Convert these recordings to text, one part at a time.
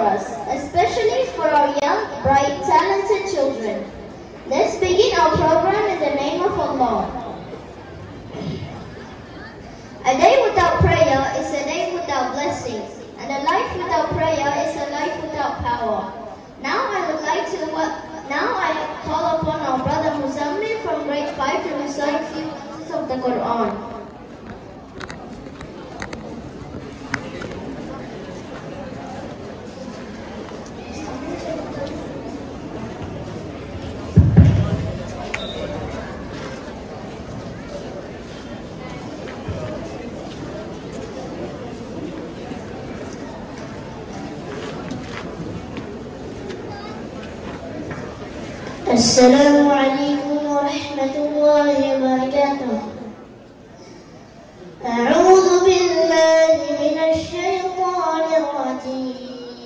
us, especially for our young, bright, talented children. Let's begin our program in the name of Allah. A day without prayer is a day without blessings, and a life without prayer is a life without power. Now I call upon our brother Muzammil from grade 5 to recite a few verses of the Quran. السلام عليكم ورحمة الله وبركاته. أعوذ بالله من الشيطان الرجيم.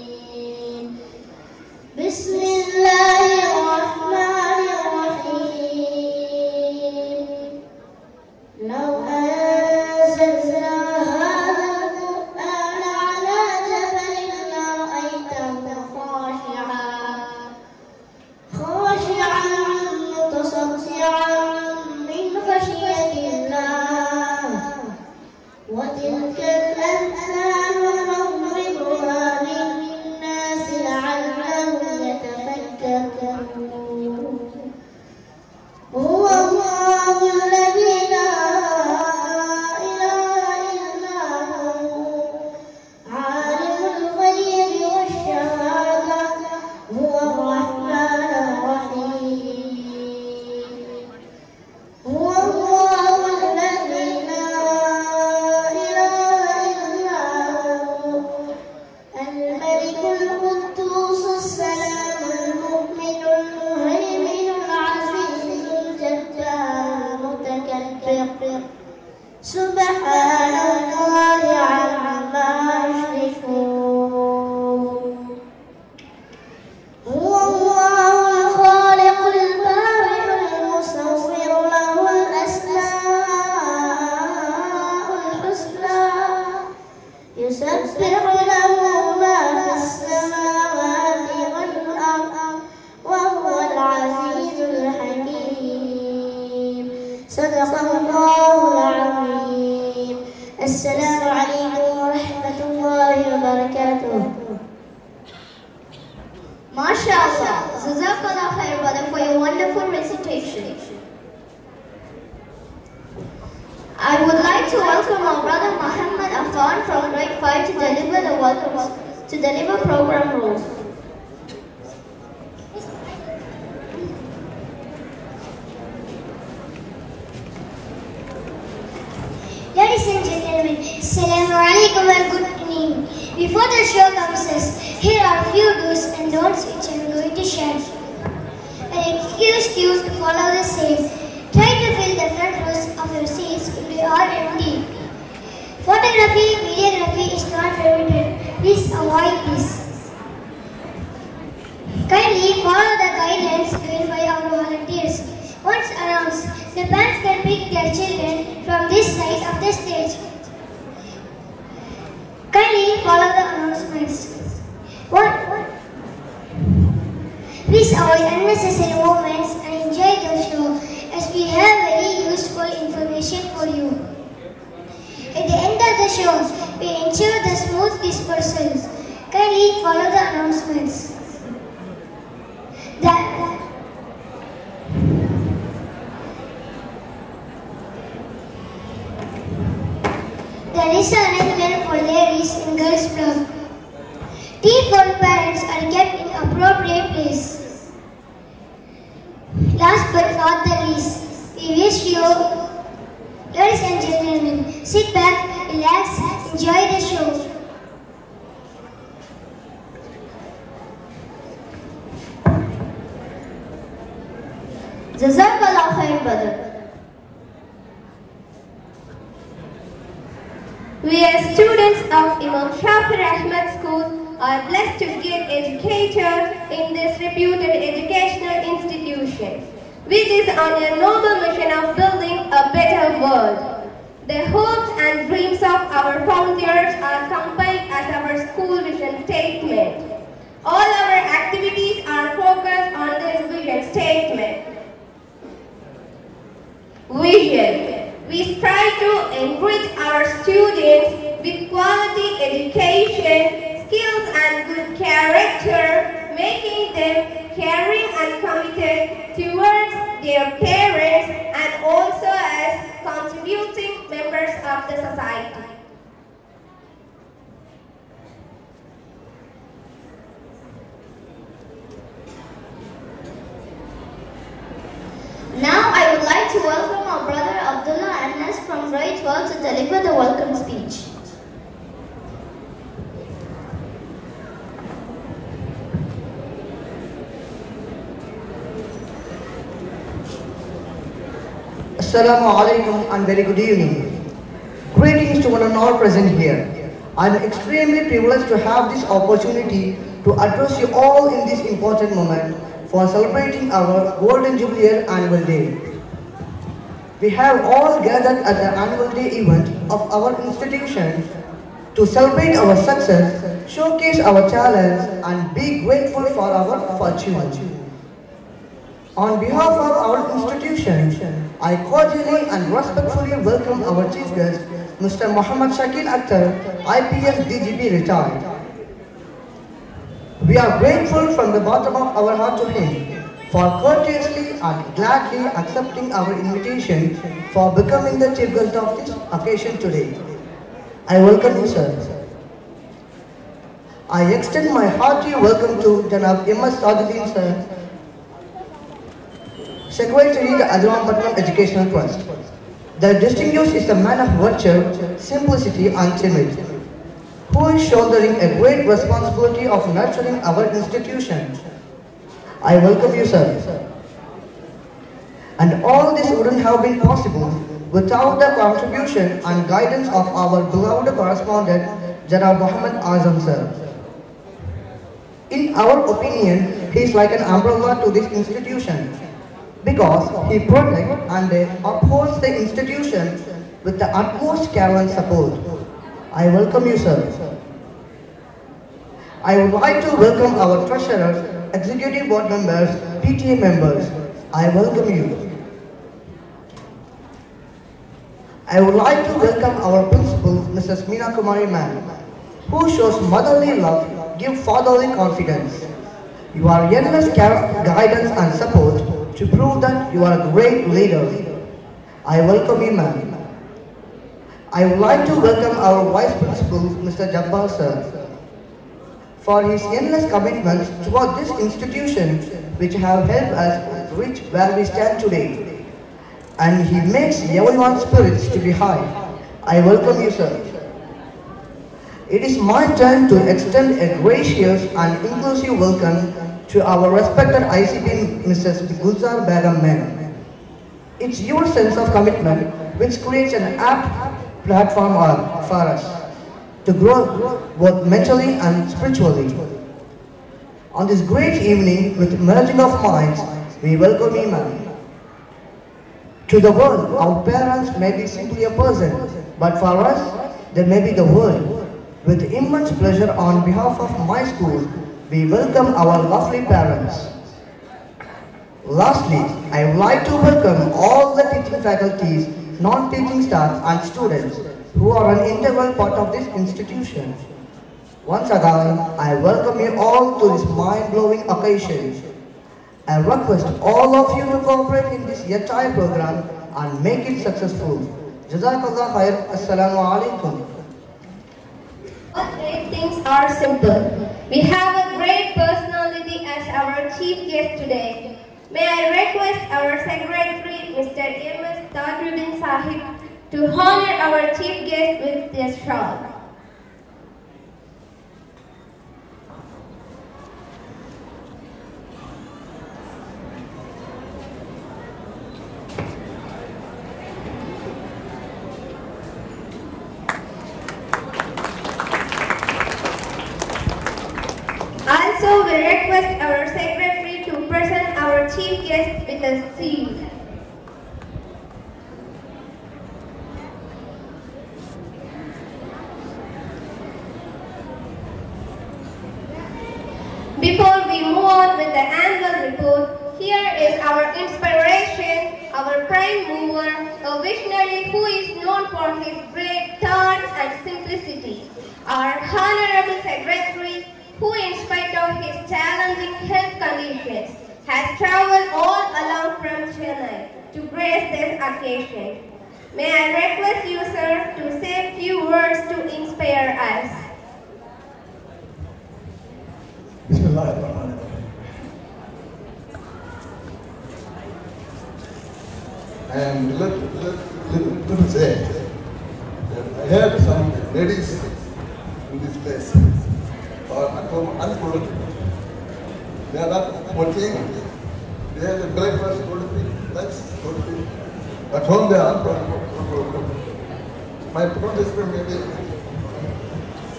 بسم الله الرحمن الرحيم. لو أنزلنا هذا القرآن على جبل لرأيته خاشعا متصدعا من خشية الله وتلك الأمثال نضربها للناس لعلهم يتفكرون. هو الله الذي لا إله إلا هو عالم الغيب والشهادة هو الرحمن هو الله الذي لا إله إلا هو الملك القدوس السلام المؤمن المهيمن العزيز الجبار المتكبر سبحان الله عما يشركون. هو الله الخالق البارئ المصور له الأسماء الحسنى يسبح له ما في السماوات والأرض وهو العزيز الحكيم. صدق الله العظيم. السلام عليكم ورحمة الله وبركاته. MashaAllah, Jazakallah khair brother for your wonderful recitation. I would like to welcome our brother Muhammad Afan from grade 5 to deliver program rules. Ladies and gentlemen, Assalamu alaikum and good evening. Before the show commences, here are a few do's and don'ts which I am going to share. I request you to follow the same. Try to fill the front rows of your seats if they are empty. Photography, videography is not permitted. Please avoid this. Kindly follow the guidelines given by our volunteers. Once announced, the parents can pick their children from this side of the stage. Kindly follow the announcements. 1. Please avoid unnecessary movements and enjoy the show as we have very useful information for you. At the end of the show, we ensure the smooth dispersal. Kindly follow the announcements. There is an arrangement for ladies and girls club. Tea for parents are kept in appropriate place. Last but not the least, we wish you, ladies and gentlemen, sit back, relax, enjoy the show. Jazakallah khair brother. We as students of Imam Shafir Ahmad School are blessed to get educated in this reputed educational institution, which is on a noble mission of building a better world. The hopes and dreams of our founders are compiled as our school vision statement. All our activities are focused on this vision statement. Vision. We strive to enrich our students with quality education, skills and good character, making them caring and committed towards their parents and also as contributing members of the society. Now I would like to welcome our brother Abdullah Anas from grade 12 to deliver the welcome speech. Assalamu alaikum and very good evening. Greetings to one and all present here. I am extremely privileged to have this opportunity to address you all in this important moment for celebrating our Golden Jubilee Annual Day. We have all gathered at the Annual Day event of our institution to celebrate our success, showcase our talents and be grateful for our fortune. On behalf of our institution, I cordially and respectfully welcome our chief guest, Mr. Muhammad Shakil Akhtar, IPS DGP retired. We are grateful from the bottom of our heart to him for courteously and gladly accepting our invitation for becoming the chief guest of this occasion today. I welcome you, sir. I extend my hearty welcome to Janab M.S. Saduddin, sir, Secretary, the Adwan Educational Trust. The distinguished is a man of virtue, simplicity and timid, who is shouldering a great responsibility of nurturing our institution. I welcome you, sir. And all this wouldn't have been possible without the contribution and guidance of our beloved correspondent, Janab Muhammad Azam, sir. In our opinion, he is like an umbrella to this institution, because he protects and upholds the institution with the utmost care and support. I welcome you, sir. I would like to welcome our treasurers, executive board members, PTA members. I welcome you. I would like to welcome our principal, Mrs. Meena Kumari ma'am, who shows motherly love, give fatherly confidence. You are endless guidance and support to prove that you are a great leader. I welcome you, ma'am. I would like to welcome our Vice Principal, Mr. Jabbar, sir, for his endless commitments toward this institution which have helped us reach where we stand today. And he makes everyone's spirits to be high. I welcome you, sir. It is my turn to extend a gracious and inclusive welcome to our respected ICP, Mrs. Gulzar Begum ma'am. It's your sense of commitment which creates an apt platform for us to grow both mentally and spiritually. On this great evening with merging of minds, we welcome you, ma'am. To the world, our parents may be simply a person, but for us, they may be the world. With immense pleasure on behalf of my school, we welcome our lovely parents. Lastly, I would like to welcome all the teaching faculties, non-teaching staff and students who are an integral part of this institution. Once again, I welcome you all to this mind-blowing occasion. I request all of you to cooperate in this entire program and make it successful. Jazakallah khair. Assalamu alaikum. All great things are simple. We have a great personality as our chief guest today. May I request our secretary, Mr. M.S. Tajuddin Sahib, to honor our chief guest with this shawl. Also, we request our secretary to present our chief guest with a seal. we move on with the annual report, here is our inspiration, our prime mover, a visionary who is known for his great thoughts and simplicity. Our Honorable Secretary, who in spite of his challenging health conditions, has travelled all along from Chennai to grace this occasion. May I request you, sir, to say a few words to inspire us. Bismillahirrahmanirrahim. And let me say, I had some ladies in this place are at home unproductive. They are not working. They have the breakfast, go to sleep, lunch, go to sleep. At home they are unproductive. My point is maybe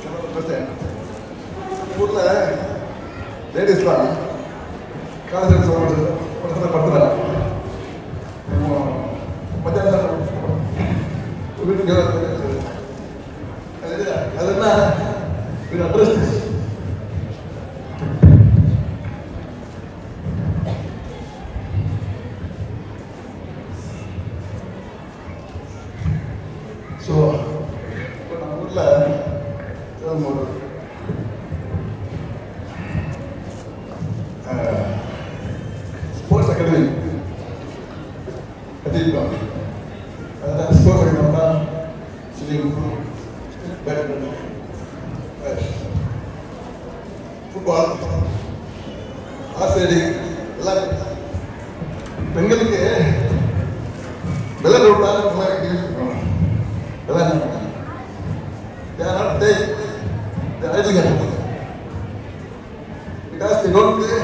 7%. Ladies lah, college படிக்கிறாங்க. மத்தியானம் வீட்டுக்கு அதெல்லாம் address so இப்போ நம்ம ஊரில் sports academy கட்டியிருக்கோம். அதில் sports அகாடமினா swimming pool, badminton, football, horse riding எல்லாம் பெண்களுக்கு விளையாட விட்டாலும் எல்லாம் because they don't play,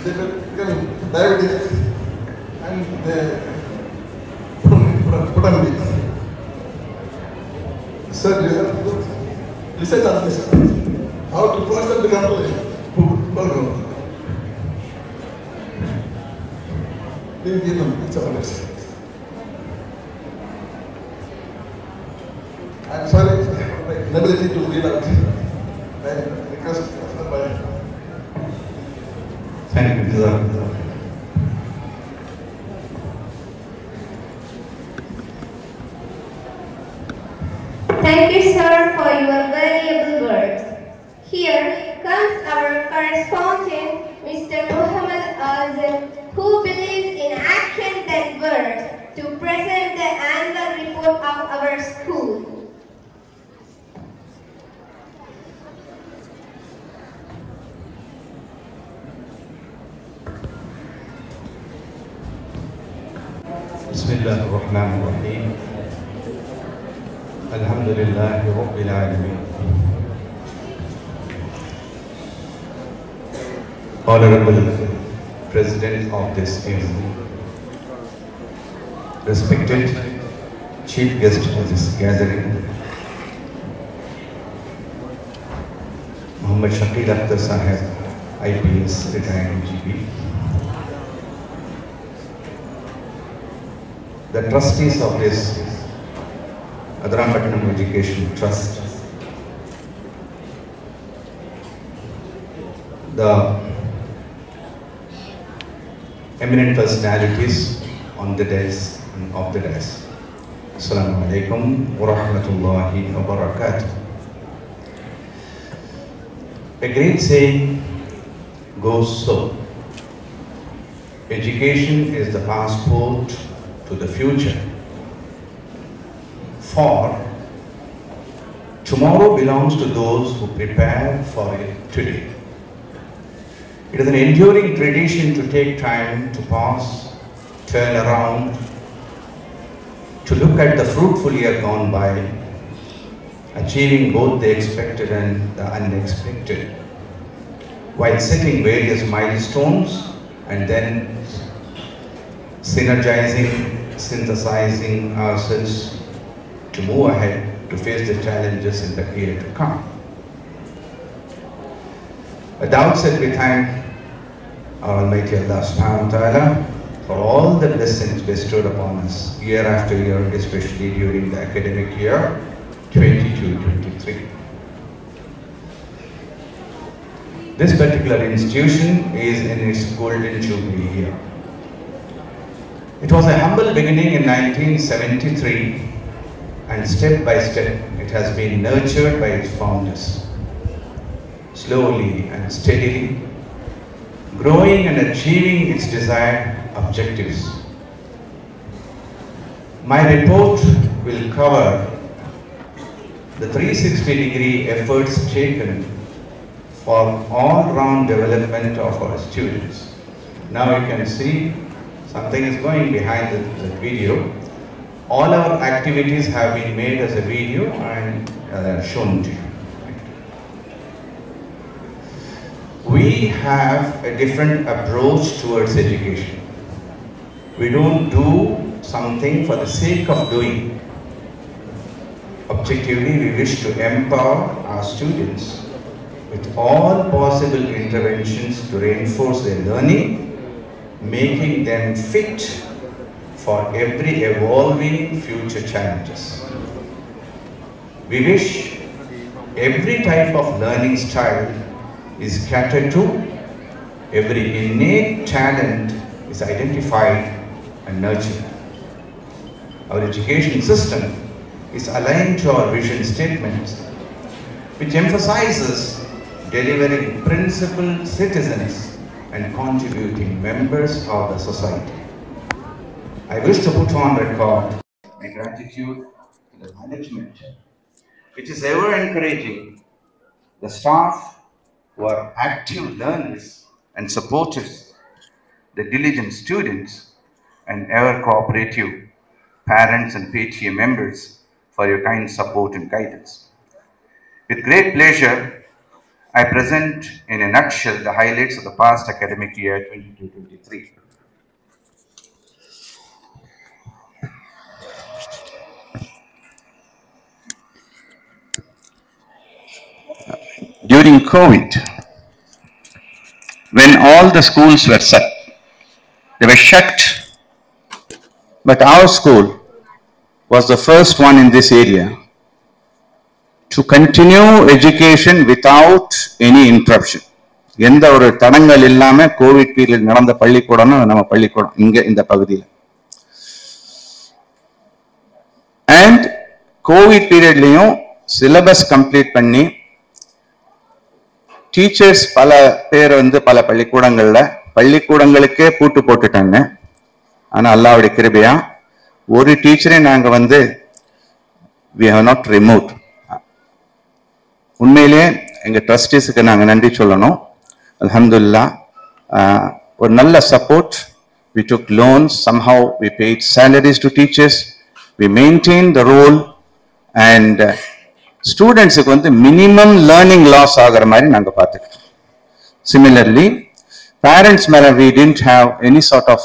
they become diabetes and they put on weight. So you have to do research on this. How to force them to come to football. Please give them each of us. I'm sorry for my inability to read out. I request by. Thank you, sir. Thank you, sir, for your valuable words. Here comes our correspondent, Mr. Muhammad Azim, who believes in action than words, to present the annual report of our school. Bismillahirrahmanirrahim. Alhamdulillahi Rabbil Alameen. Honorable President of this evening, respected Chief Guest of this gathering, Muhammad Shakil Akhtar Sahib, IPS, retired GP, the trustees of this Adramapatnam Education Trust, the eminent personalities on the dais and off the dais. Assalamu alaikum wa rahmatullahi wa barakatuh. A great saying goes so: education is the passport to the future. For tomorrow belongs to those who prepare for it today. It is an enduring tradition to take time to pause, turn around, to look at the fruitful year gone by, achieving both the expected and the unexpected, while setting various milestones and then synergizing, synthesizing ourselves to move ahead to face the challenges in the year to come. At the outset, we thank our Almighty Allah subhanahu wa ta'ala for all the blessings bestowed upon us year after year, especially during the academic year 22-23. This particular institution is in its golden jubilee year. It was a humble beginning in 1973, and step by step it has been nurtured by its founders, slowly and steadily, growing and achieving its desired objectives. My report will cover the 360-degree efforts taken for all-round development of our students. Now you can see something is going behind the video. All our activities have been made as a video and shown to you. We have a different approach towards education. We don't do something for the sake of doing. Objectively, we wish to empower our students with all possible interventions to reinforce their learning, making them fit for every evolving future challenges. We wish every type of learning style is catered to, every innate talent is identified and nurtured. Our education system is aligned to our vision statements, which emphasizes delivering principled citizens and contributing members of the society. I wish to put on record my gratitude to the management, which is ever encouraging the staff who are active learners and supporters, the diligent students, and ever cooperative parents and PTA members for your kind support and guidance. With great pleasure, I present in a nutshell the highlights of the past academic year 22-23. During COVID, when all the schools were shut, but our school was the first one in this area to continue education without any interruption. எந்த ஒரு தடங்கள் இல்லாம Covid period நடந்த பள்ளிக்கூடம்னு நம்ம பள்ளிக்கூடம் இங்க இந்த பகுதியில். அண்ட் கோவிட் பீரியட்லயும் சிலபஸ் கம்ப்ளீட் பண்ணி டீச்சர்ஸ் பல பேர் பல பள்ளிக்கூடங்களுக்கே பூட்டு போட்டுட்டாங்க. ஆனா அல்லாஹ்வுடைய கிருபையா ஒரு டீச்சரை நாங்க we have not removed. உண்மையிலே எங்க ட்ரஸ்டீஸ்க்கு நாங்க நன்றி சொல்லணும். அல்ஹம்துலில்லாஹ், ஒரு நல்ல support. We took loans, somehow we paid salaries to teachers, we maintained the role, and ஸ்டூடெண்ட்ஸுக்கு மினிமம் லேர்னிங் லாஸ் ஆகிற மாதிரி நாங்க பார்த்துக்கிட்டோம். Similarly, parents மேல we didn't have any sort of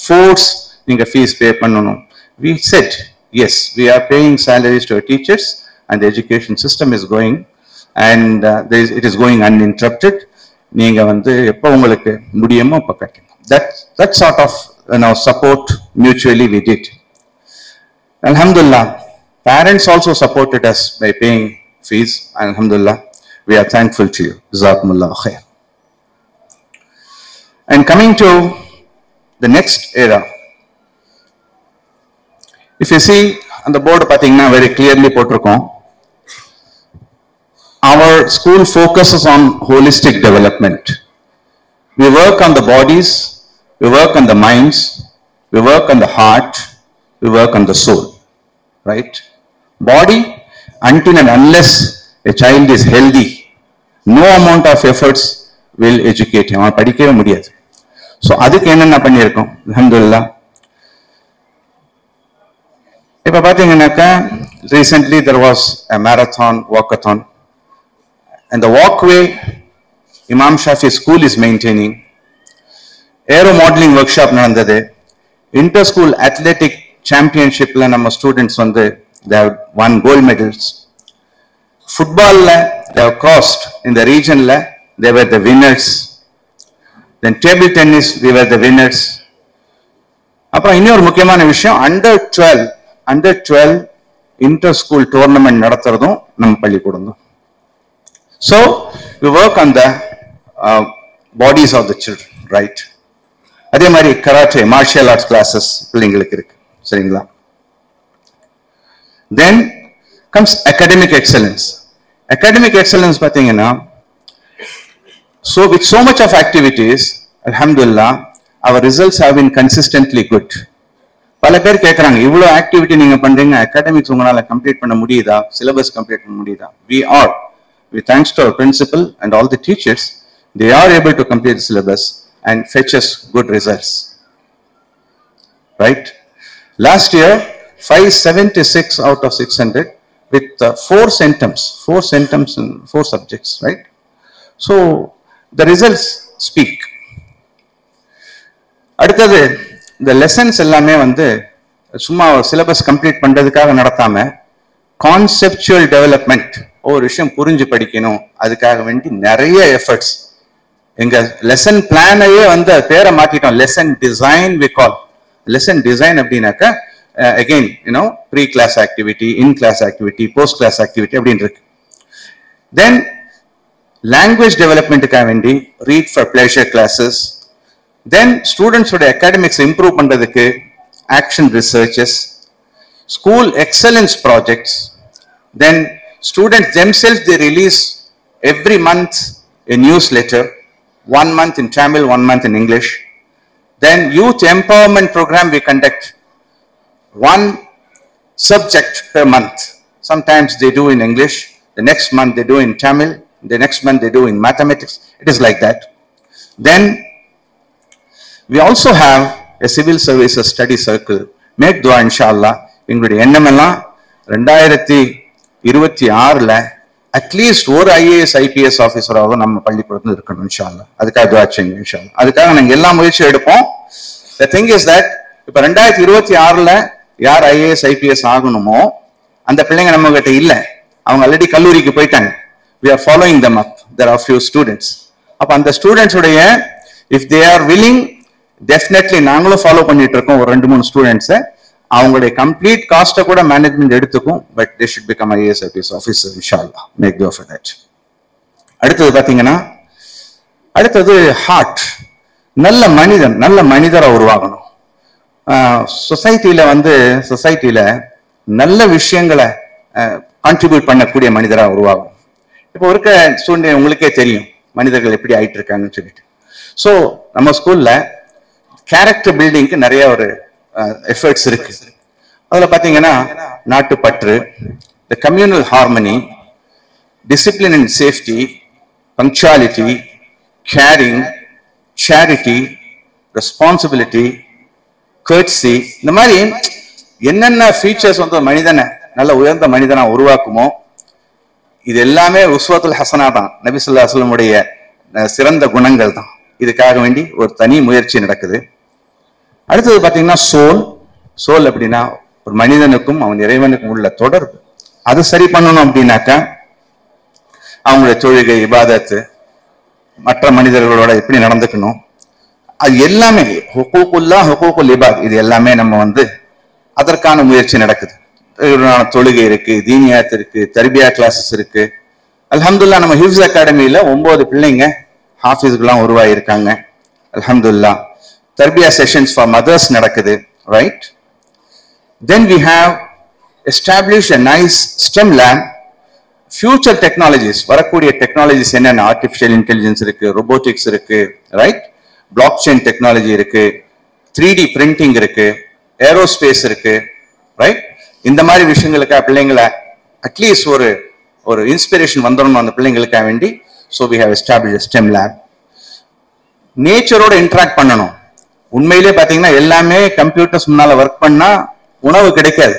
force நீங்க fees pay பண்ணணும். We said yes, we are paying salaries to our teachers and the education system is going, and it is going uninterrupted. நீங்க எப்போ உங்களுக்கு முடியுமோ அப்ப கட்டணும். That sort of support mutually we did. Alhamdulillah, parents also supported us by paying fees. Alhamdulillah, we are thankful to you. Jazakumullah khair. And coming to the next era, if you see on the board pathina very clearly potirukom, our school focuses on holistic development. We work on the bodies, we work on the minds, we work on the heart, we work on the soul, right? Body, until and unless a child is healthy, no amount of efforts will educate him. படிக்கவே முடியாது. So அதுக்கு என்னென்ன பண்ணியிருக்கோம்? அல்ஹம்துலில்லாஹ். இப்ப பாத்தீங்கன்னாக்கா recently there was a marathon walkathon, and the walkway Imam Shafi School is maintaining. Aero modeling workshop நடந்தது. Inter school athletic championshipல நம்ம students they have won gold medals. Football they have crossed in the region they were the winners. Then table tennis we were the winners. அப்புறம் இன்னொரு முக்கியமான விஷயம், under 12 inter school tournament நடத்துறதும் நம்ம பள்ளிக்கூடம் தான். So we work on the bodies of the children, right? அதே மாதிரி karate, martial arts classes பிள்ளைங்களுக்கு இருக்கு, சரிங்களா? Then comes academic excellence. Academic excellence பாத்தீங்கன்னா, so with so much of activities, alhamdulillah, our results have been consistently good. பல பேர் கேட்கறாங்க, இவ்வளவு ஆக்டிவிட்டி நீங்க பண்றீங்க, அகாடமிக்ஸ் உங்களால கம்ப்ளீட் பண்ண முடியுதா, சிலபஸ் கம்ப்ளீட் பண்ண முடியுதா? We are, with thanks to our principal and all the teachers, they are able to complete the syllabus and fetch us good results, right? Last year 576 out of 600 with 4 centums in 4 subjects, right? So the results speak. அடுத்தது இந்த lessons எல்லாமே வந்து சும்மா syllabus complete பண்றதுக்காக நடத்தாம conceptual development, ஒரு விஷயம் புரிஞ்சு படிக்கணும், அதுக்காக வேண்டி நிறைய எஃபர்ட்ஸ். எங்க லெசன் பிளானையே வந்து பேரை மாத்திட்டோம், lesson design. We call lesson design அப்படின்னாக்க again you know pre class activity, in class activity, post class activity அப்படின்னு இருக்கு. தென் லாங்குவேஜ் டெவலப்மெண்ட்டுக்காக வேண்டி read for pleasure classes. Then ஸ்டூடெண்ட்ஸோட அகாடமிக்ஸ் இம்ப்ரூவ் பண்றதுக்கு action researches, school excellence projects. Then students themselves they release every month a newsletter, 1 month in Tamil, 1 month in English. Then youth empowerment program we conduct, 1 subject per month. Sometimes they do in English, the next month they do in Tamil, the next month they do in mathematics. It is like that. Then we also have a civil services study circle. Make dua inshallah. எங்களுடைய எண்ணமெல்லாம் 2026ல at least ஒரு IAS IPS ஆஃபீஸராக நம்ம பள்ளிக்கூடத்தில் இருக்கணும் இன்ஷால்லா. அதுக்காக துஆ செய்யுங்க இன்ஷால்லா. அதுக்காக நாங்கள் எல்லா முயற்சியும் எடுப்போம். The thing is that இப்போ 2026ல யார் IAS IPS ஆகணுமோ அந்த பிள்ளைங்க நம்ம கிட்ட இல்லை, அவங்க ஆல்ரெடி கல்லூரிக்கு போயிட்டாங்க. We are following them up. There are few students. அப்போ அந்த ஸ்டூடெண்ட்ஸ் உடைய if they are willing, definitely நாங்களும் ஃபாலோ பண்ணிட்டு இருக்கோம் ஒரு 2-3 ஸ்டூடெண்ட்ஸை. அவங்களுடைய கம்ப்ளீட் காஸ்ட்டை கூட மேனேஜ்மெண்ட் எடுத்துக்கும். But they should become IAS IPS officer இன்ஷால்லா. மேக் துஆ ஃபார் தட். அடுத்தது பாத்தீங்கன்னா, அடுத்தது ஹார்ட். நல்ல மனிதரை உருவாகணும். சொசைட்டில நல்ல விஷயங்களை கான்ட்ரிபியூட் பண்ணக்கூடிய மனிதராக உருவாகும். இப்போ இருக்க சூழ்நிலை உங்களுக்கே தெரியும் மனிதர்கள் எப்படி ஆயிட்டு இருக்காங்கன்னு சொல்லிட்டு. ஸோ நம்ம ஸ்கூல்ல கேரக்டர் பில்டிங்க்கு நிறைய ஒரு எஃபர்ட்ஸ் இருக்கு. அதுல பாத்தீங்கன்னா நாட்டுப்பற்று, the communal harmony, discipline and safety, punctuality, caring, charity, responsibility, courtesy, இந்த மாதிரி என்னென்ன ஃபீச்சர்ஸ் வந்து மனிதனை நல்ல உயர்ந்த மனிதனா உருவாக்குமோ இது எல்லாமே உஸ்வத்துல் ஹசனா தான், நபி ஸல்லல்லாஹு அலைஹி வஸல்லம் உடைய சிறந்த குணங்கள் தான். இதுக்காக வேண்டி ஒரு தனி முயற்சி நடக்குது. அடுத்தது பாத்தீங்கன்னா சோல் அப்படின்னா ஒரு மனிதனுக்கும் அவன் இறைவனுக்கும் உள்ள தொடர்பு, அது சரி பண்ணணும் அப்படின்னாக்கா அவங்களுடைய தொழுகை, இபாதத்து, மற்ற மனிதர்களோட எப்படி நடந்துக்கணும், அது எல்லாமே ஹுகூகுல்லாஹ், ஹுகூகுல் இபாத், இது எல்லாமே நம்ம வந்து அதற்கான முயற்சி நடக்குது. தொழுகை இருக்கு, தீனியாத் இருக்கு, தர்பியா கிளாஸஸ் இருக்கு. அல்ஹம்துலில்லாஹ் நம்ம ஹிஃப்ஸ் அகாடமியில 9 பிள்ளைங்க ஹாஃபிஸ்கெல்லாம் உருவாயிருக்காங்க அல்ஹம்துலில்லாஹ். தர்பியா செஷன்ஸ் ஃபார் மதர்ஸ் நடக்குது, right? Then we have established a nice STEM lab. Future technologies, வரக்கூடிய டெக்னாலஜிஸ் என்னென்ன, ஆர்டிஃபிஷியல் இன்டெலிஜென்ஸ் இருக்கு, robotics இருக்கு, ரைட்? பிளாக் செயின் டெக்னாலஜி இருக்கு, 3D பிரிண்டிங் இருக்கு, ஏரோஸ்பேஸ் இருக்கு, ரைட்? இந்த மாதிரி விஷயங்களுக்காக பிள்ளைங்களை அட்லீஸ்ட் ஒரு இன்ஸ்பிரேஷன் வந்துடணும் அந்த பிள்ளைங்களுக்காக வேண்டி. So we have established a STEM lab. நேச்சரோட இன்டராக்ட் பண்ணணும். உண்மையிலே பாத்தீங்கன்னா எல்லாமே கம்ப்யூட்டர்ஸ் முன்னால ஒர்க் பண்ணா உணவு கிடைக்காது.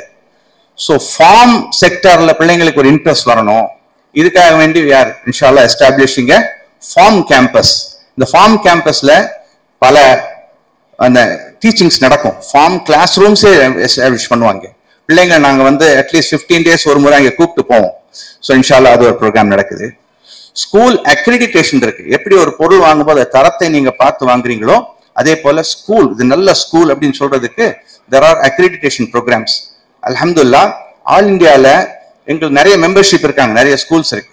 ஸோ ஃபார்ம் செக்டர்ல பிள்ளைங்களுக்கு ஒரு இன்ட்ரெஸ்ட் வரணும். இதுக்காக வேண்டி we are inshallah establishing a farm campus. இந்த ஃபார்ம் கேம்பஸ்ல பல அந்த டீச்சிங்ஸ் நடக்கும். ஃபார்ம் கிளாஸ் ரூம்ஸே எஸ்டாப்ளிஷ் பண்ணுவாங்க. பிள்ளைங்க நாங்க வந்து அட்லீஸ்ட் 15 days ஒரு முறை அங்கே கூப்பிட்டு போவோம். ஸோ இன்ஷால்லா அது ஒரு ப்ரோக்ராம் நடக்குது. ஸ்கூல் அக்ரிடிடேஷன் இருக்கு. எப்படி ஒரு பொருள் வாங்கும்போது தரத்தை நீங்க பார்த்து வாங்குறீங்களோ அதே போல ஸ்கூல், இது நல்ல ஸ்கூல் அப்படின்னு சொல்றதுக்கு there are accreditation programs. அல்ஹம்துலில்லாஹ் ஆல் இந்தியால எங்களுக்கு நிறைய மெம்பர்ஷிப் இருக்காங்க, நிறைய ஸ்கூல்ஸ் இருக்கு.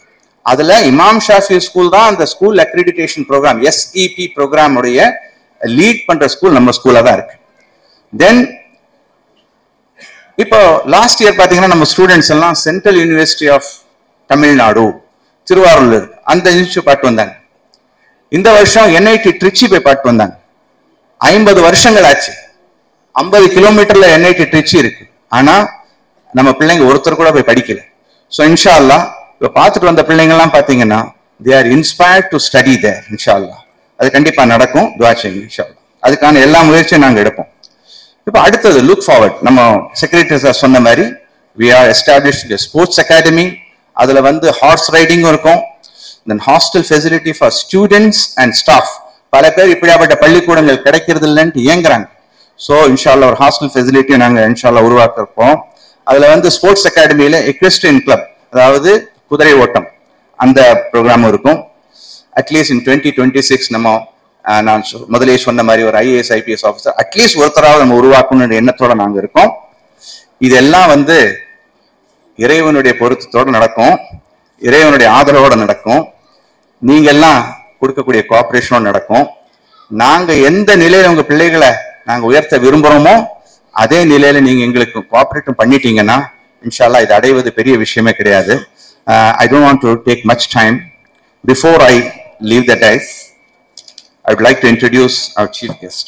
அதுல இமாம் ஷாஃபி ஸ்கூல் தான் அந்த school accreditation program SEP program உடைய லீட் பண்ற ஸ்கூல் நம்ம ஸ்கூல்ல தான் இருக்கு. தென் இப்போ லாஸ்ட் இயர் பாத்தீங்கன்னா நம்ம ஸ்டூடெண்ட்ஸ் எல்லாம் central university of Tamil Nadu Tiruvarur அந்த இன்ஸ்டியூட் பாட்டு வந்தாங்க. இந்த வருஷம் NIT ட்ரிச்சி போய் பாட்டு வந்தாங்க. 50 வருஷங்கள் ஆச்சு. 50 கிலோமீட்டர்ல NIT ட்ரிச்சி இருக்கு. ஆனா நம்ம பிள்ளைங்க ஒருத்தர் கூட போய் படிக்கல. ஸோ இன்ஷா அல்லாஹ் இப்போ பார்த்துட்டு வந்த பிள்ளைங்க எல்லாம் பாத்தீங்கன்னா they are inspired to study there. இன்ஷா அல்லாஹ் அது கண்டிப்பா நடக்கும். துஆ செய்யுங்க இன்ஷா அல்லாஹ். அதுக்கான எல்லா முயற்சியும் நாங்க எடுப்போம். இப்போ அடுத்தது லுக் ஃபார்வர்ட். நம்ம செக்ரட்டரி சார் சொன்ன மாதிரி we are established a sports academy. அதுல வந்து ஹார்ஸ் ரைடிங்கும் இருக்கும். Then hostel facility for students and staff. பல பேர் இப்படியாப்பட்ட பள்ளிக்கூடங்கள் கிடைக்கிறது இல்லைன்ட்டு ஏங்குறாங்க. ஸோ இன்ஷால்லா ஒரு ஹாஸ்டல் ஃபெசிலிட்டியை நாங்கள் இன்ஷால்லா உருவாக்க இருப்போம். அதுல வந்து ஸ்போர்ட்ஸ் அகாடமியில எக்வெஸ்ட்ரியன் கிளப், அதாவது குதிரை ஓட்டம், அந்த ப்ரோக்ராமும் இருக்கும். அட்லீஸ்ட் இன் 2026 நம்ம நான் முதலே சொன்ன மாதிரி ஒரு IAS IPS ஆஃபீஸர் அட்லீஸ்ட் ஒருத்தராவது நம்ம உருவாக்கணுன்ற எண்ணத்தோட நாங்கள் இருக்கோம். இதெல்லாம் வந்து இறைவனுடைய பொருத்தத்தோடு நடக்கும், இறைவனுடைய ஆதரவோட நடக்கும், நீங்க எல்லாம் கொடுக்கக்கூடிய கோஆபரேஷனோட நடக்கும். நாங்க எந்த நிலையில உங்க பிள்ளைகளை நாங்க உயர்த்த விரும்புறோமோ அதே நிலையில நீங்க எங்களுக்கு கோஆபரேட்டும் பண்ணிட்டீங்கன்னா இன்ஷா அல்லாஹ் இது அடைவது பெரிய விஷயமே கிடையாது. I don't want to take much time. Before I leave the dais, I would like to introduce our chief guest.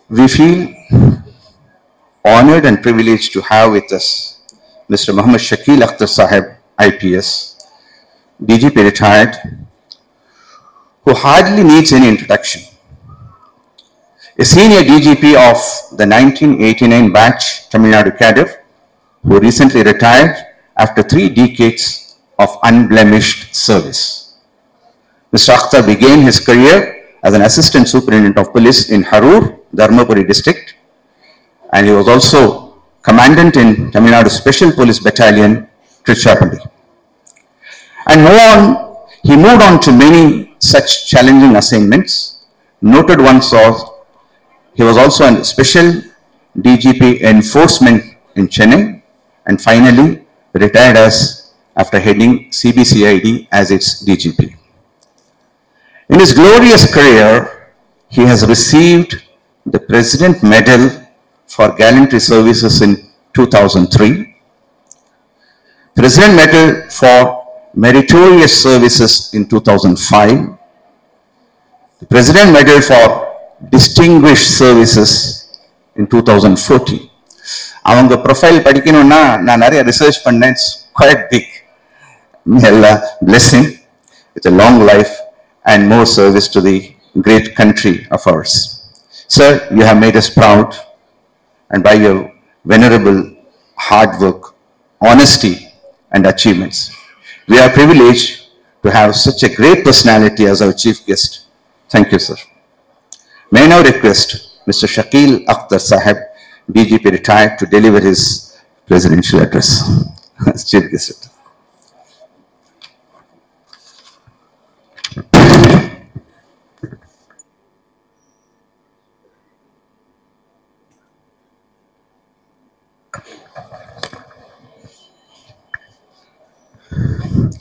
We feel honored and privileged to have with us Mr. Muhammad Shakil Akhtar Sahib, IPS, DGP retired, who hardly needs any introduction. A senior DGP of the 1989 batch Tamil Nadu cadre, who recently retired after 3 decades of unblemished service. Mr. Akhtar began his career as an assistant superintendent of police in Harur, Dharmapuri district, and he was also commandant in Tamil Nadu Special Police Battalion, Trichapalli. And he moved on to many such challenging assignments. Noted ones was he was also a special DGP enforcement in Chennai, and finally retired as after heading CBCID as its DGP. In his glorious career, he has received the President Medal for Gallantry Services in 2003, President Medal for Meritorious Services in 2005, the President Medal for Distinguished Services in 2014. அவங்க profile படிக்கணும்னா நான் நிறைய research பண்ணேன். It's quite big. May Allah bless him with a long life and more service to the great country of ours. Sir, you have made us proud, and by your venerable hard work, honesty and achievements, we are privileged to have such a great personality as our chief guest. Thank you, sir. May I now request Mr. Shakil Akhtar Sahib, DGP retired, to deliver his presidential address. Chief guest.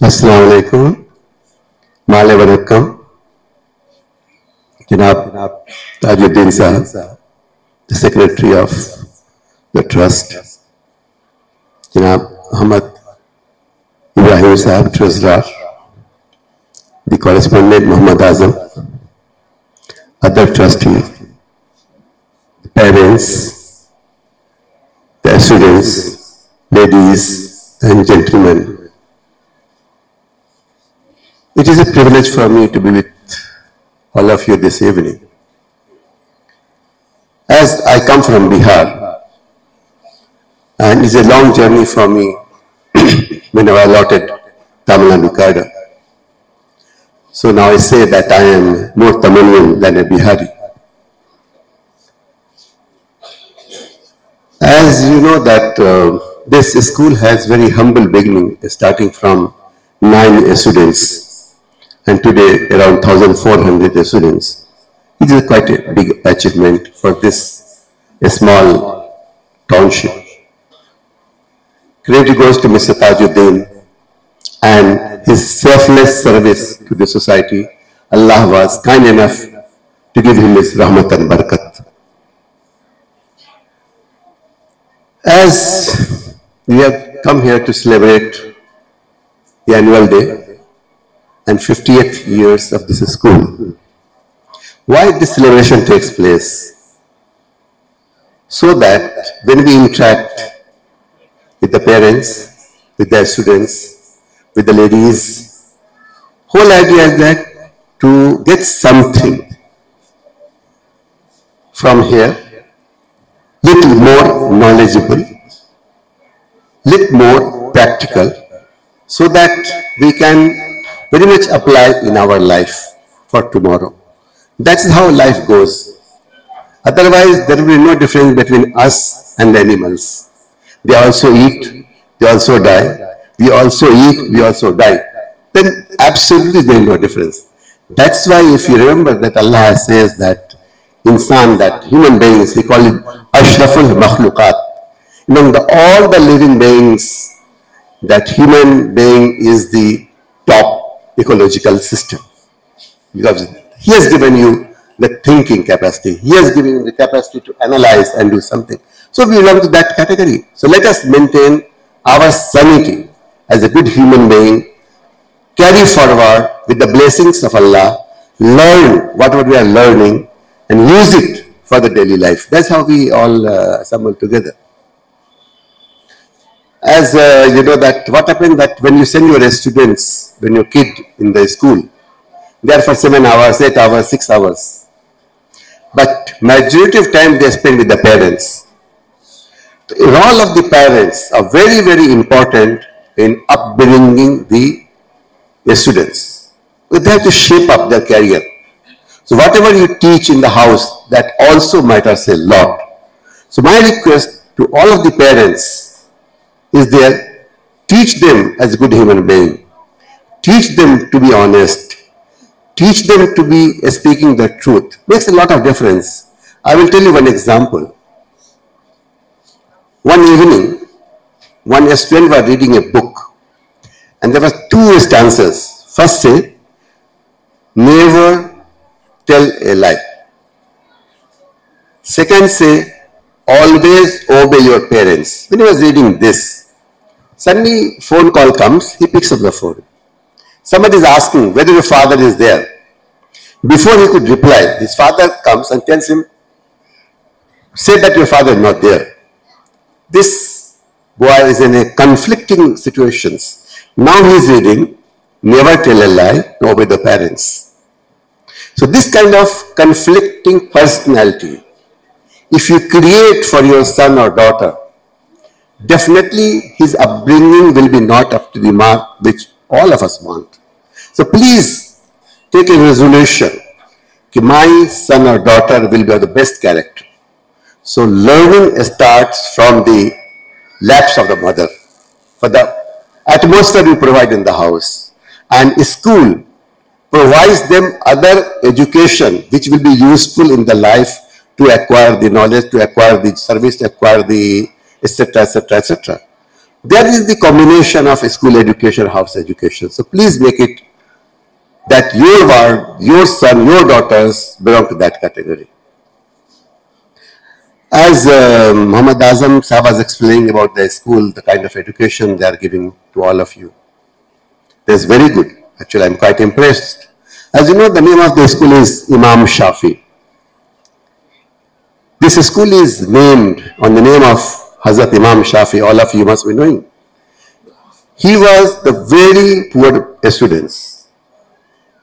Assalamu alaikum. Maale vanakkam. Janab Tajuddin Sahib, the Secretary of the Trust. Janab Muhammad Ibrahim Sahib, Treasurer. The correspondent Muhammad Azam. Other trustees, the parents, the students, ladies and gentlemen. It is a privilege for me to be with all of you this evening. As I come from Bihar, and it's a long journey for me when I allotted Tamil Nadu cadre. So now I say that I am more Tamilian than a Bihari. As you know that this school has very humble beginning, starting from 9 students. And today around 1,400 students. It is quite a big achievement for this a small township. Credit goes to Mr. Tajuddin and his selfless service to the society. Allah was kind enough to give him his rahmat and barakat. As we have come here to celebrate the annual day and 58 years of this school, why this celebration takes place? So that when we interact with the parents, with their students, with the ladies, whole idea is that to get something from here, little more knowledgeable, little more practical, so that we can very much apply in our life for tomorrow. That's how life goes. Otherwise, there will be no difference between us and the animals. They also eat, they also die. We also eat, we also die. Then absolutely there is no difference. That's why if you remember that Allah says that insan, that human beings, He called it Ashraful Makhluqat. Among all the living beings, that human being is the top ecological system. Because He has given you the thinking capacity. He has given you the capacity to analyze and do something. So we belong to that category. So let us maintain our sanity as a good human being, carry forward with the blessings of Allah, learn whatever we are learning and use it for the daily life. That's how we all assemble together. As you know that what happens that when you send your students, when your kid in the school, they are for 7 hours, 8 hours, 6 hours. But majority of time they spend with the parents. The role of the parents are very, very important in upbringing the students. They have to shape up their career. So whatever you teach in the house, that also matters a lot. So my request to all of the parents is there, teach them as a good human being. Teach them to be honest. Teach them to be speaking the truth. Makes a lot of difference. I will tell you one example. One evening, one student was reading a book and there were 2 stanzas. First say, never tell a lie. Second say, always obey your parents. When he was reading this, suddenly phone call comes, he picks up the phone. Somebody is asking whether your father is there. Before he could reply, his father comes and tells him, say that your father is not there. This boy is in a conflicting situations. Now he is reading, never tell a lie, obey the parents. So this kind of conflicting personality, if you create for your son or daughter, definitely his upbringing will be not up to the mark which all of us want. So please take a resolution that my son or daughter will be of the best character. So learning starts from the laps of the mother, for the atmosphere we provide in the house, and school provides them other education which will be useful in the life to acquire the knowledge, to acquire the service, to acquire the etc., etc., etc. There is the combination of school education, house education. So please make it that your son, your daughters belong to that category. As Muhammad Azam Sahab was explaining about the school, the kind of education they are giving to all of you, that's very good. Actually, I'm quite impressed. As you know, the name of the school is Imam Shafi. This school is named on the name of Hazrat Imam Shafi, all of you must be knowing. He was the very poor students.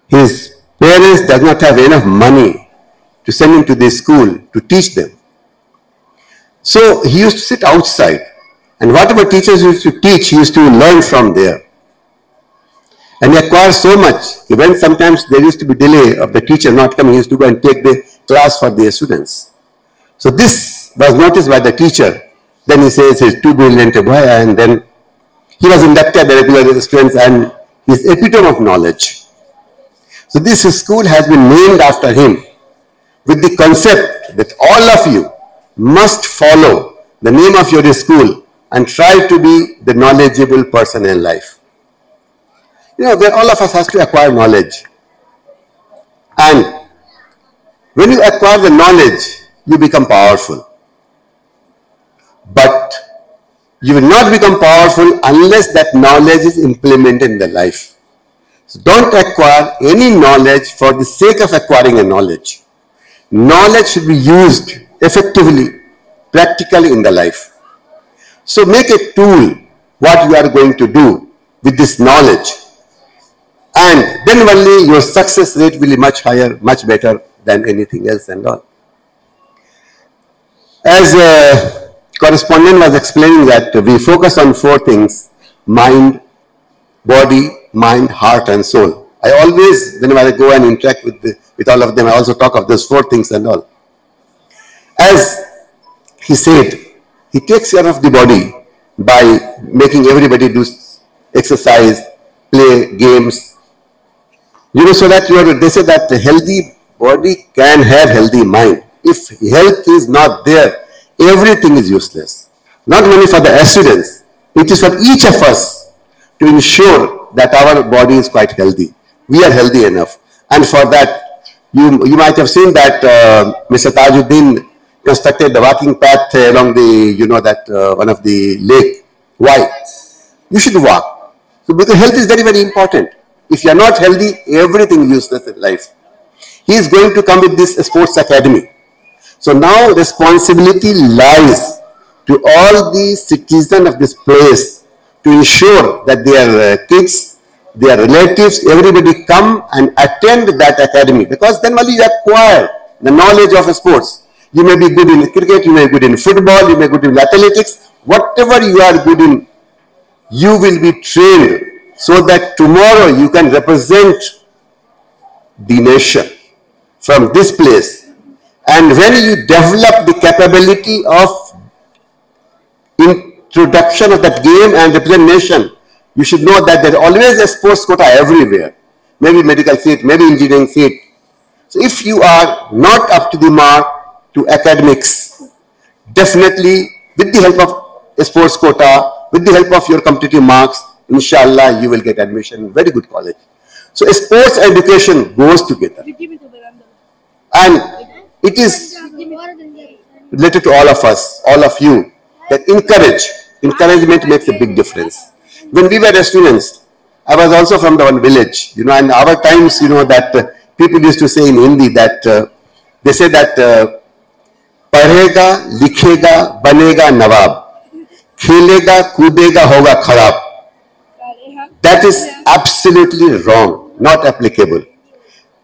His parents does not have enough money to send him to this school to teach them. So he used to sit outside, and whatever teachers used to teach, he used to learn from there. And he acquired so much, when sometimes there used to be delay of the teacher not coming, he used to go and take the class for the students. So this was noticed by the teacher. Then he says he's too brilliant a boy, and then he was inducted by regular students and he's epitome of knowledge. So this school has been named after him. with the concept that all of you must follow the name of your school and try to be the knowledgeable person in life. You know, all of us has to acquire knowledge. And when you acquire the knowledge, you become powerful. But you will not become powerful unless that knowledge is implemented in the life. So don't acquire any knowledge for the sake of acquiring a knowledge. Knowledge should be used effectively, practically in the life. So make a tool what you are going to do with this knowledge. And then only your success rate will be much higher, much better than anything else and all. As a correspondent was explaining that we focus on 4 things: mind, body, mind, heart and soul. I always, whenever I go and interact with all of them, I also talk of those 4 things and all. As he said, he takes care of the body by making everybody do exercise, play games. You know, so that they say that a healthy body can have healthy mind. If health is not there, everything is useless. Not only for the students, it is for each of us to ensure that our body is quite healthy. We are healthy enough. And for that, you might have seen that Mr. Tajuddin constructed the walking path along the, one of the lake. Why? You should walk. So because health is very, very important. If you are not healthy, everything is useless in life. He is going to come with this sports academy. So now responsibility lies to all the citizens of this place to ensure that their kids, their relatives, everybody come and attend that academy, because then only you acquire the knowledge of sports. You may be good in cricket, you may be good in football, you may be good in athletics. Whatever you are good in, you will be trained so that tomorrow you can represent the nation from this place. And when you develop the capability of introduction of that game and representation, you should know that there is always a sports quota everywhere. Maybe medical seat, maybe engineering seat. So if you are not up to the mark to academics, definitely with the help of a sports quota, with the help of your competitive marks, inshallah you will get admission in very good college. So sports education goes together. And it is related to all of us, all of you, that encouragement makes a big difference. When we were students, I was also from the one village, you know, and our times, you know, that people used to say in Hindi that, they say that, पढ़ेगा, लिखेगा, बनेगा नवाब, खेलेगा, कूदेगा, होगा खराब. That is absolutely wrong, not applicable.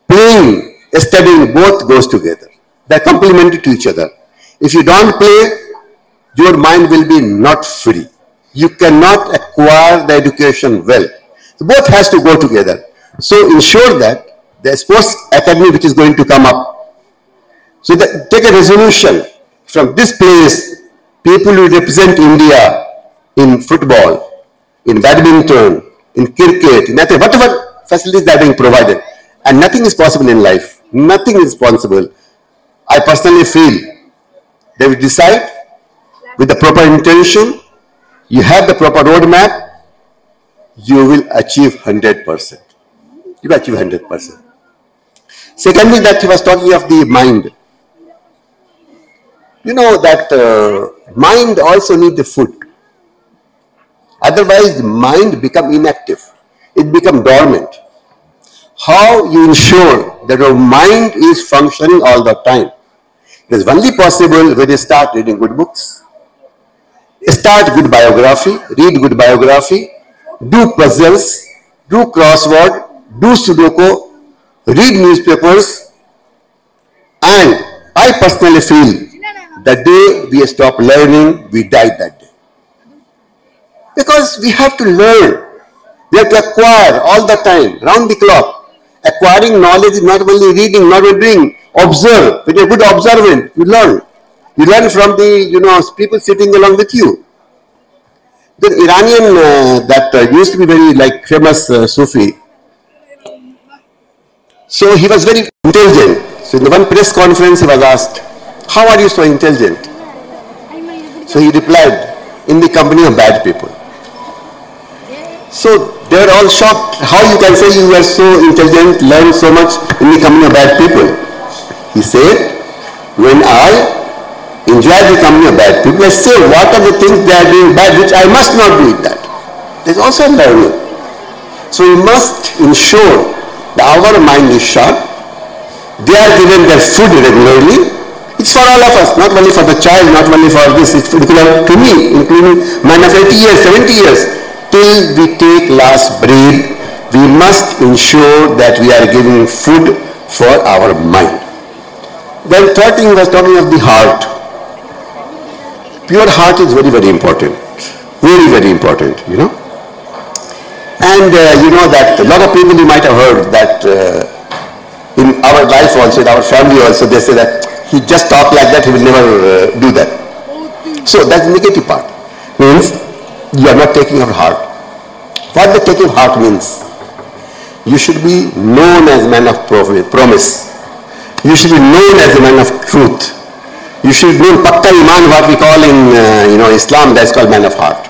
Playing, studying, both goes together. They are complementary to each other. If you don't play, your mind will be not free. You cannot acquire the education well. So both has to go together. So ensure that the sports academy which is going to come up, so that take a resolution from this place, people will represent India in football, in badminton, in cricket, in whatever facilities that are being provided. And nothing is possible in life. Nothing is possible. I personally feel they will decide with the proper intention, you have the proper roadmap, you will achieve 100%. You will achieve 100%. Secondly, that he was talking of the mind. You know that mind also needs the food. Otherwise, the mind become inactive. It become dormant. How you ensure that your mind is functioning all the time? It is only possible when you start reading good books. Start good biography, read good biography, do puzzles, do crossword, do Sudoku, read newspapers, and I personally feel the day we stop learning, we died that day. Because we have to learn. We have to acquire all the time, round the clock. Acquiring knowledge is not only reading, not only doing, observe. When you're good observant, you learn. You learn from the, you know, people sitting along with you. The Iranian that used to be very like famous Sufi. So he was very intelligent. So in the one press conference he was asked, how are you so intelligent? So he replied, in the company of bad people. So they were all shocked. How you can say you were so intelligent, learned so much in the company of bad people? He said, when I enjoy the company of bad people, I say what are the things they are doing bad which I must not do it that. There's also learning. So we must ensure that our mind is sharp. They are given their food regularly. It's for all of us, not only for the child, not only for this, it's particular to me, including man of 80 years, 70 years. Till we take last breath, we must ensure that we are giving food for our mind. Then third thing was talking of the heart. Pure heart is very, very important. Very, very important, you know. And you know that a lot of people you might have heard that in our life also, in our family also, they say that he just talk like that, he will never do that. So that's the negative part. Means you are not taking of heart. What the taking of heart means? You should be known as man of promise. You should be known as a man of truth. You should know Pakka Iman, what we call in Islam, that's called man of heart.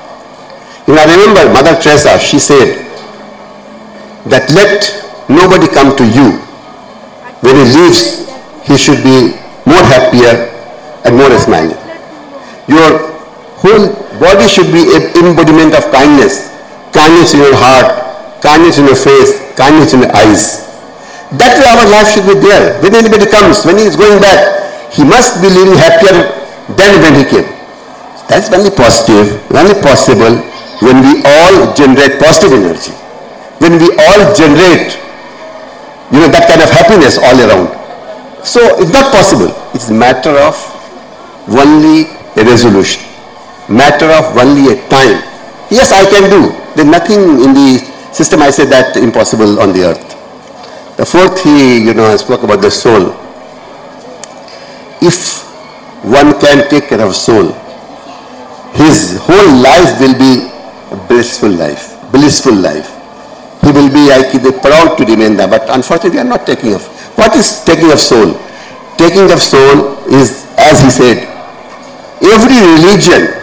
You know, I remember Mother Teresa, she said that let nobody come to you. When he leaves, he should be more happier and more smiling. Your whole body should be an embodiment of kindness. Kindness in your heart, kindness in your face, kindness in your eyes. That way our life should be there. When anybody comes, when he is going back, he must be living happier than when he came. That's only positive, only possible when we all generate positive energy. When we all generate, that kind of happiness all around. So it's not possible. It's a matter of only a resolution. Matter of only a time. Yes, I can do. There's nothing in the system I said that impossible on the earth. The fourth, I spoke about the soul. If one can take care of soul, his whole life will be a blissful life. Blissful life. He will be proud to remain there, but unfortunately we are not taking of. What is taking of soul? Taking of soul is, as he said, every religion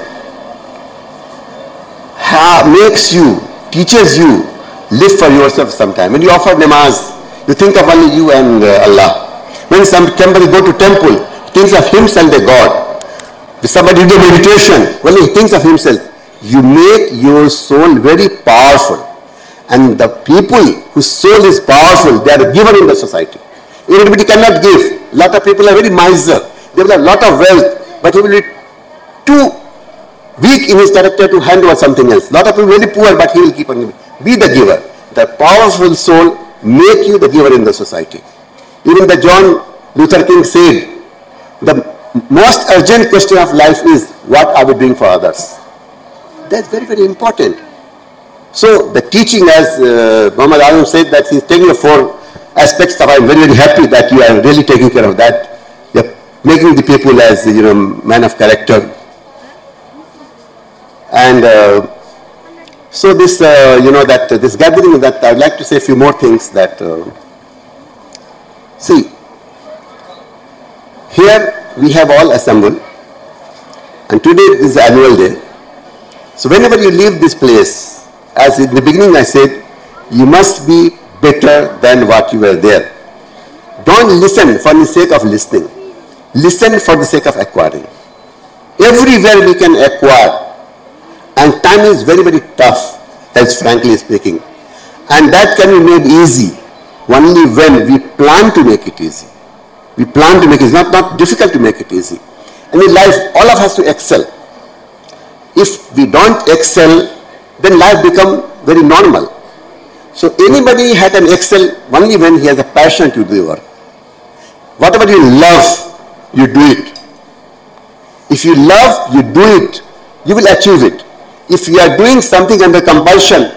teaches you, live for yourself sometime. When you offer namaz, you think of only you and Allah. When somebody go to temple, he thinks of himself the God. If somebody do meditation, when he thinks of himself, you make your soul very powerful. And the people whose soul is powerful, they are given in the society. Everybody cannot give. A lot of people are very miser. They will have a lot of wealth, but he will be too weak in his character to hand over something else. A lot of people are very poor, but he will keep on giving. Be the giver. The powerful soul make you the giver in the society. Even the John Luther King said, the most urgent question of life is, what are we doing for others? That's very, very important. So the teaching, as Muhammad Azam said, that he's taking the four aspects of, I'm very, very happy that you are really taking care of that. You're making the people as, man of character. And so this, this gathering, that I'd like to say a few more things that, see, here we have all assembled, and today is the annual day. So whenever you leave this place, as in the beginning I said, you must be better than what you were there. Don't listen for the sake of listening. Listen for the sake of acquiring. Everywhere we can acquire. And time is very, very tough, as frankly speaking. And that can be made easy only when we plan to make it easy. We plan to make it, it's not difficult to make it easy. And in life, all of us to excel. If we don't excel, then life becomes very normal. So anybody can excel only when he has a passion to do the work. Whatever you love, you do it. If you love, you do it, you will achieve it. If you are doing something under compulsion,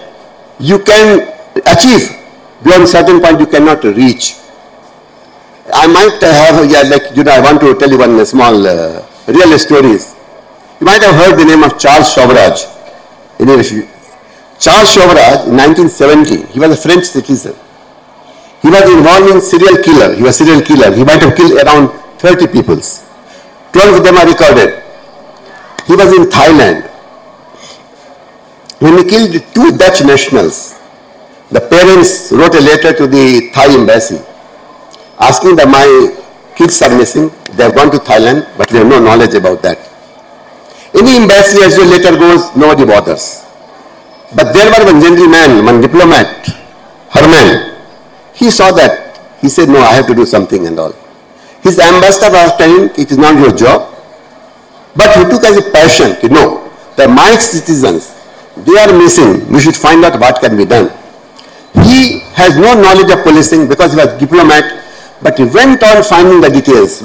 you can achieve. Beyond a certain point, you cannot reach. I might have, I want to tell you one small real stories. You might have heard the name of Charles Chauvrage. Charles Chauvrage, in 1970, he was a French citizen. He was involved in serial killer. He was a serial killer. He might have killed around 30 people. 12 of them are recorded. He was in Thailand. When he killed 2 Dutch nationals, the parents wrote a letter to the Thai embassy asking that my kids are missing. They have gone to Thailand, but we have no knowledge about that. Any embassy, as your letter goes, nobody bothers. But there was one gentleman, one diplomat, Herman. He saw that. He said, no, I have to do something and all. His ambassador was telling him, it is not your job. But he took as a passion, no, the my citizens, they are missing. We should find out what can be done. He has no knowledge of policing because he was a diplomat, but he went on finding the details,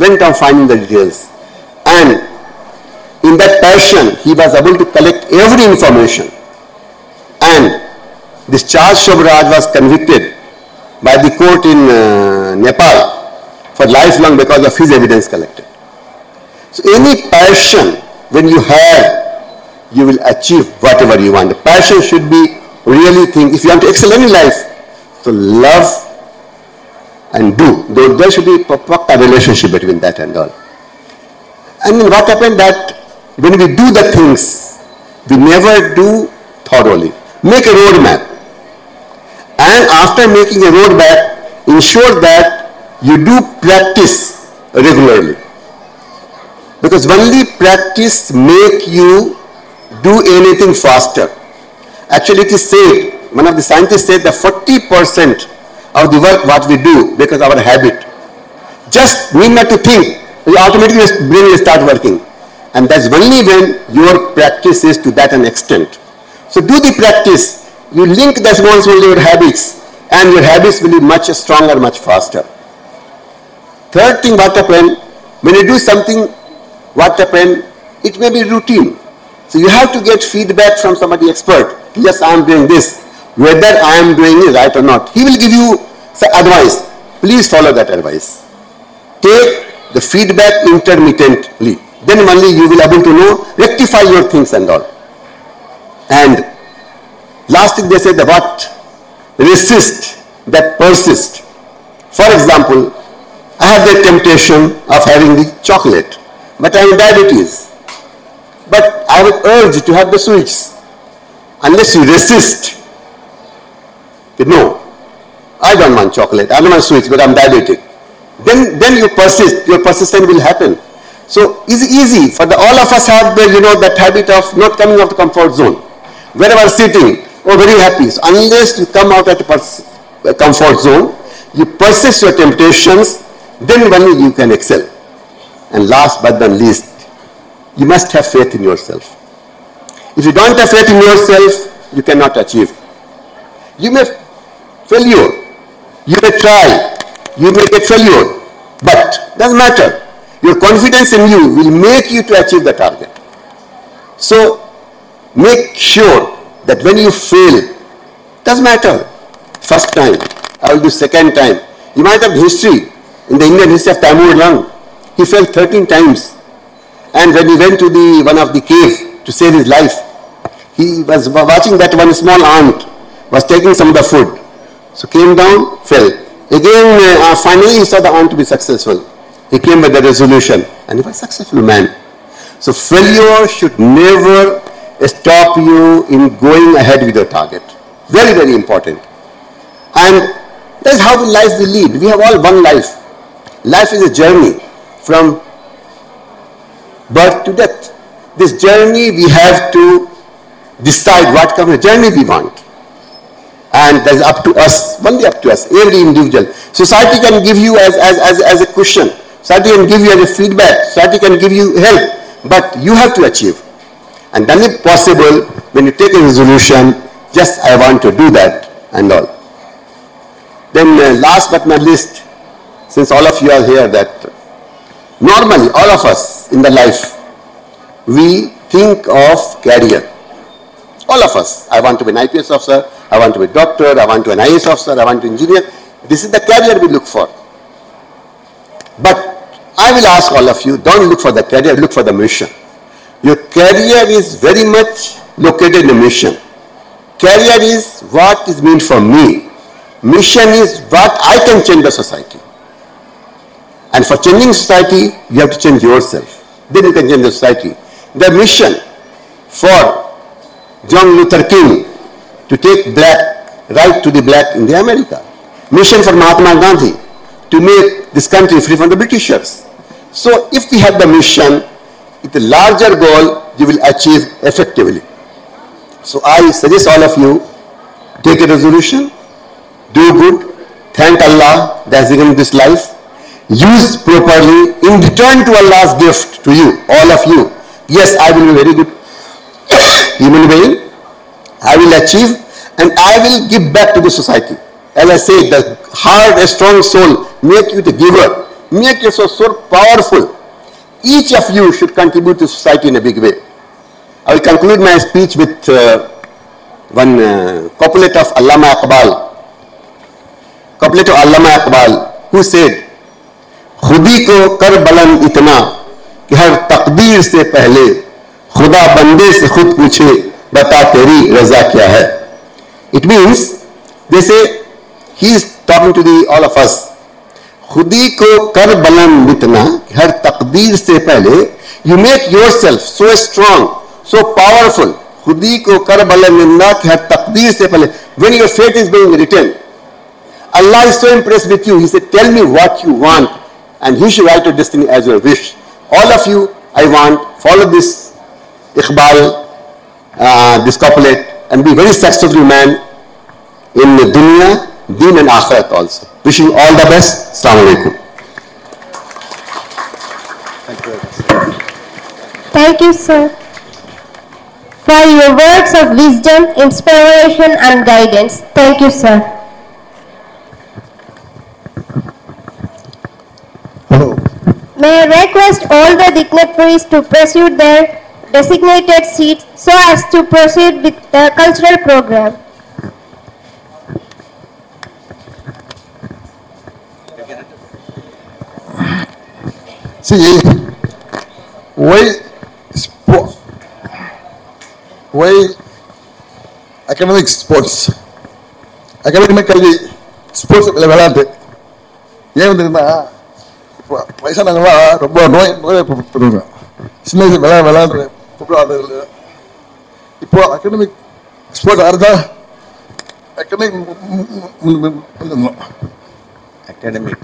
And in that passion, he was able to collect every information. And this Charles Shobraj was convicted by the court in Nepal for lifelong because of his evidence collected. So any passion, when you have, you will achieve whatever you want. The passion should be really think, if you want to excel in life, so love and do. There should be a relationship between that and all. And then what happened that when we do the things, we never do thoroughly. Make a roadmap. And after making a roadmap, ensure that you do practice regularly. Because only practice make you do anything faster. Actually, it is said, one of the scientists said that 40% of the work what we do because of our habit. Just need not to think, automatically your brain will start working. And that's only when your practice is to that an extent. So do the practice. You link the small with your habits, and your habits will be much stronger, much faster. Third thing, what happens, when you do something, what happens, it may be routine. So you have to get feedback from somebody expert. Yes, I am doing this. Whether I am doing it right or not. He will give you some advice. Please follow that advice. Take the feedback intermittently. Then only you will be able to know, rectify your things and all. And last thing they say, the what? Resist, that persist. For example, I have the temptation of having the chocolate, but I have diabetes. But I have an urge to have the sweets. Unless you resist, no, I don't want chocolate, I don't want sweets, but I'm diabetic. Then you persist, your persistence will happen. So it's easy for all of us have the, that habit of not coming out of the comfort zone. Wherever sitting, very happy. So unless you come out of the comfort zone, you persist your temptations, then only you can excel. And last but not least, you must have faith in yourself. If you don't have faith in yourself, you cannot achieve. You may failure, you may try, you may get failure, but doesn't matter. Your confidence in you will make you to achieve the target. So make sure that when you fail, doesn't matter. First time, I will do second time. You might have history, in the Indian history of Taimur Lang, he fell 13 times. And when he went to one of the cave to save his life, he was watching that one small ant was taking some of the food. So came down, fell. Again, finally he saw the ant to be successful. He came with the resolution and he was a successful man. So failure should never stop you in going ahead with your target. Very, very important. And that's how the life we lead. We have all one life. Life is a journey from birth to death. This journey we have to decide what kind of journey we want. And that's up to us, only up to us, every individual. Society can give you as a cushion. Society can give you as a feedback. Society can give you help. But you have to achieve. And then if possible, when you take a resolution, just I want to do that and all. Then last but not least, since all of you are here, that normally all of us in the life, we think of career. All of us. I want to be an IPS officer, I want to be a doctor, I want to be an IAS officer, I want to be an engineer. This is the career we look for. But I will ask all of you, don't look for the career, look for the mission. Your career is very much located in the mission. Career is what is meant for me. Mission is what I can change the society. And for changing society, you have to change yourself. Then you can change the society. The mission for John Luther King to take right to the black in the America. Mission for Mahatma Gandhi to make this country free from the Britishers. So if we have the mission, with a larger goal, you will achieve effectively. So I suggest all of you, take a resolution, do good, thank Allah that has given this life, use properly, in return to Allah's gift to you, all of you. Yes, I will be very good human being, I will achieve, and I will give back to the society. As I say, the heart, a strong soul, make you the giver, make yourself so powerful. Each of you should contribute to society in a big way. I will conclude my speech with one couplet of Allama Iqbal. Couplet of Allama Iqbal, who said, खुदी को कर बुलंद इतना कि हर तकदीर से पहले खुदा बंदे से खुद पूछे बता तेरी रजा क्या है. It means, they say, he is talking to all of us. खुदी को कर बुलंद इतना कि हर तकदीर से पहले, you make yourself so strong, so powerful. खुदी को कर बुलंद इतना कि हर तकदीर से पहले, when your fate is being written, Allah is so impressed with you. He said, tell me what you want, and He should write your destiny as your wish. All of you, I want, follow this Iqbal, this couplet, and be very successful man in the dunya, deen and akhirat also. Wishing all the best. Assalamu alaikum. Thank you, sir, for your words of wisdom, inspiration and guidance. Thank you, sir. Hello. May I request all the dignitaries to pursue their designated seats so as to proceed with the cultural program. See, why academic sports? Academically, sports விளையாட்டு ஏன் வந்துருந்தா இப்போ வயசானவங்களாம் ரொம்ப நோய் சின்ன வயசு விளையாண்டு கூப்பிடாது. இப்போ அகாடமிக் ஸ்போர்ட் ஆறுதா academic academic.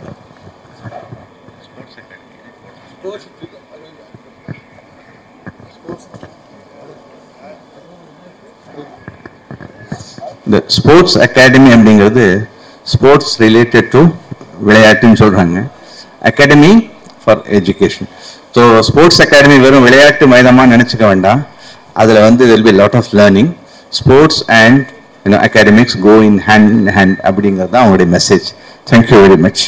The sports academy அப்படிங்கிறது sports related to விளையாட்டுன்னு சொல்றாங்க. Academy for education. So sports academy வெறும் விளையாட்டு மைதானமா நினைச்சுக்க வேண்டாம். அதுல வந்து there will be a lot of learning. Sports and academics go in hand அப்படிங்கிறது தான் அவங்களுடைய message. Thank you very much.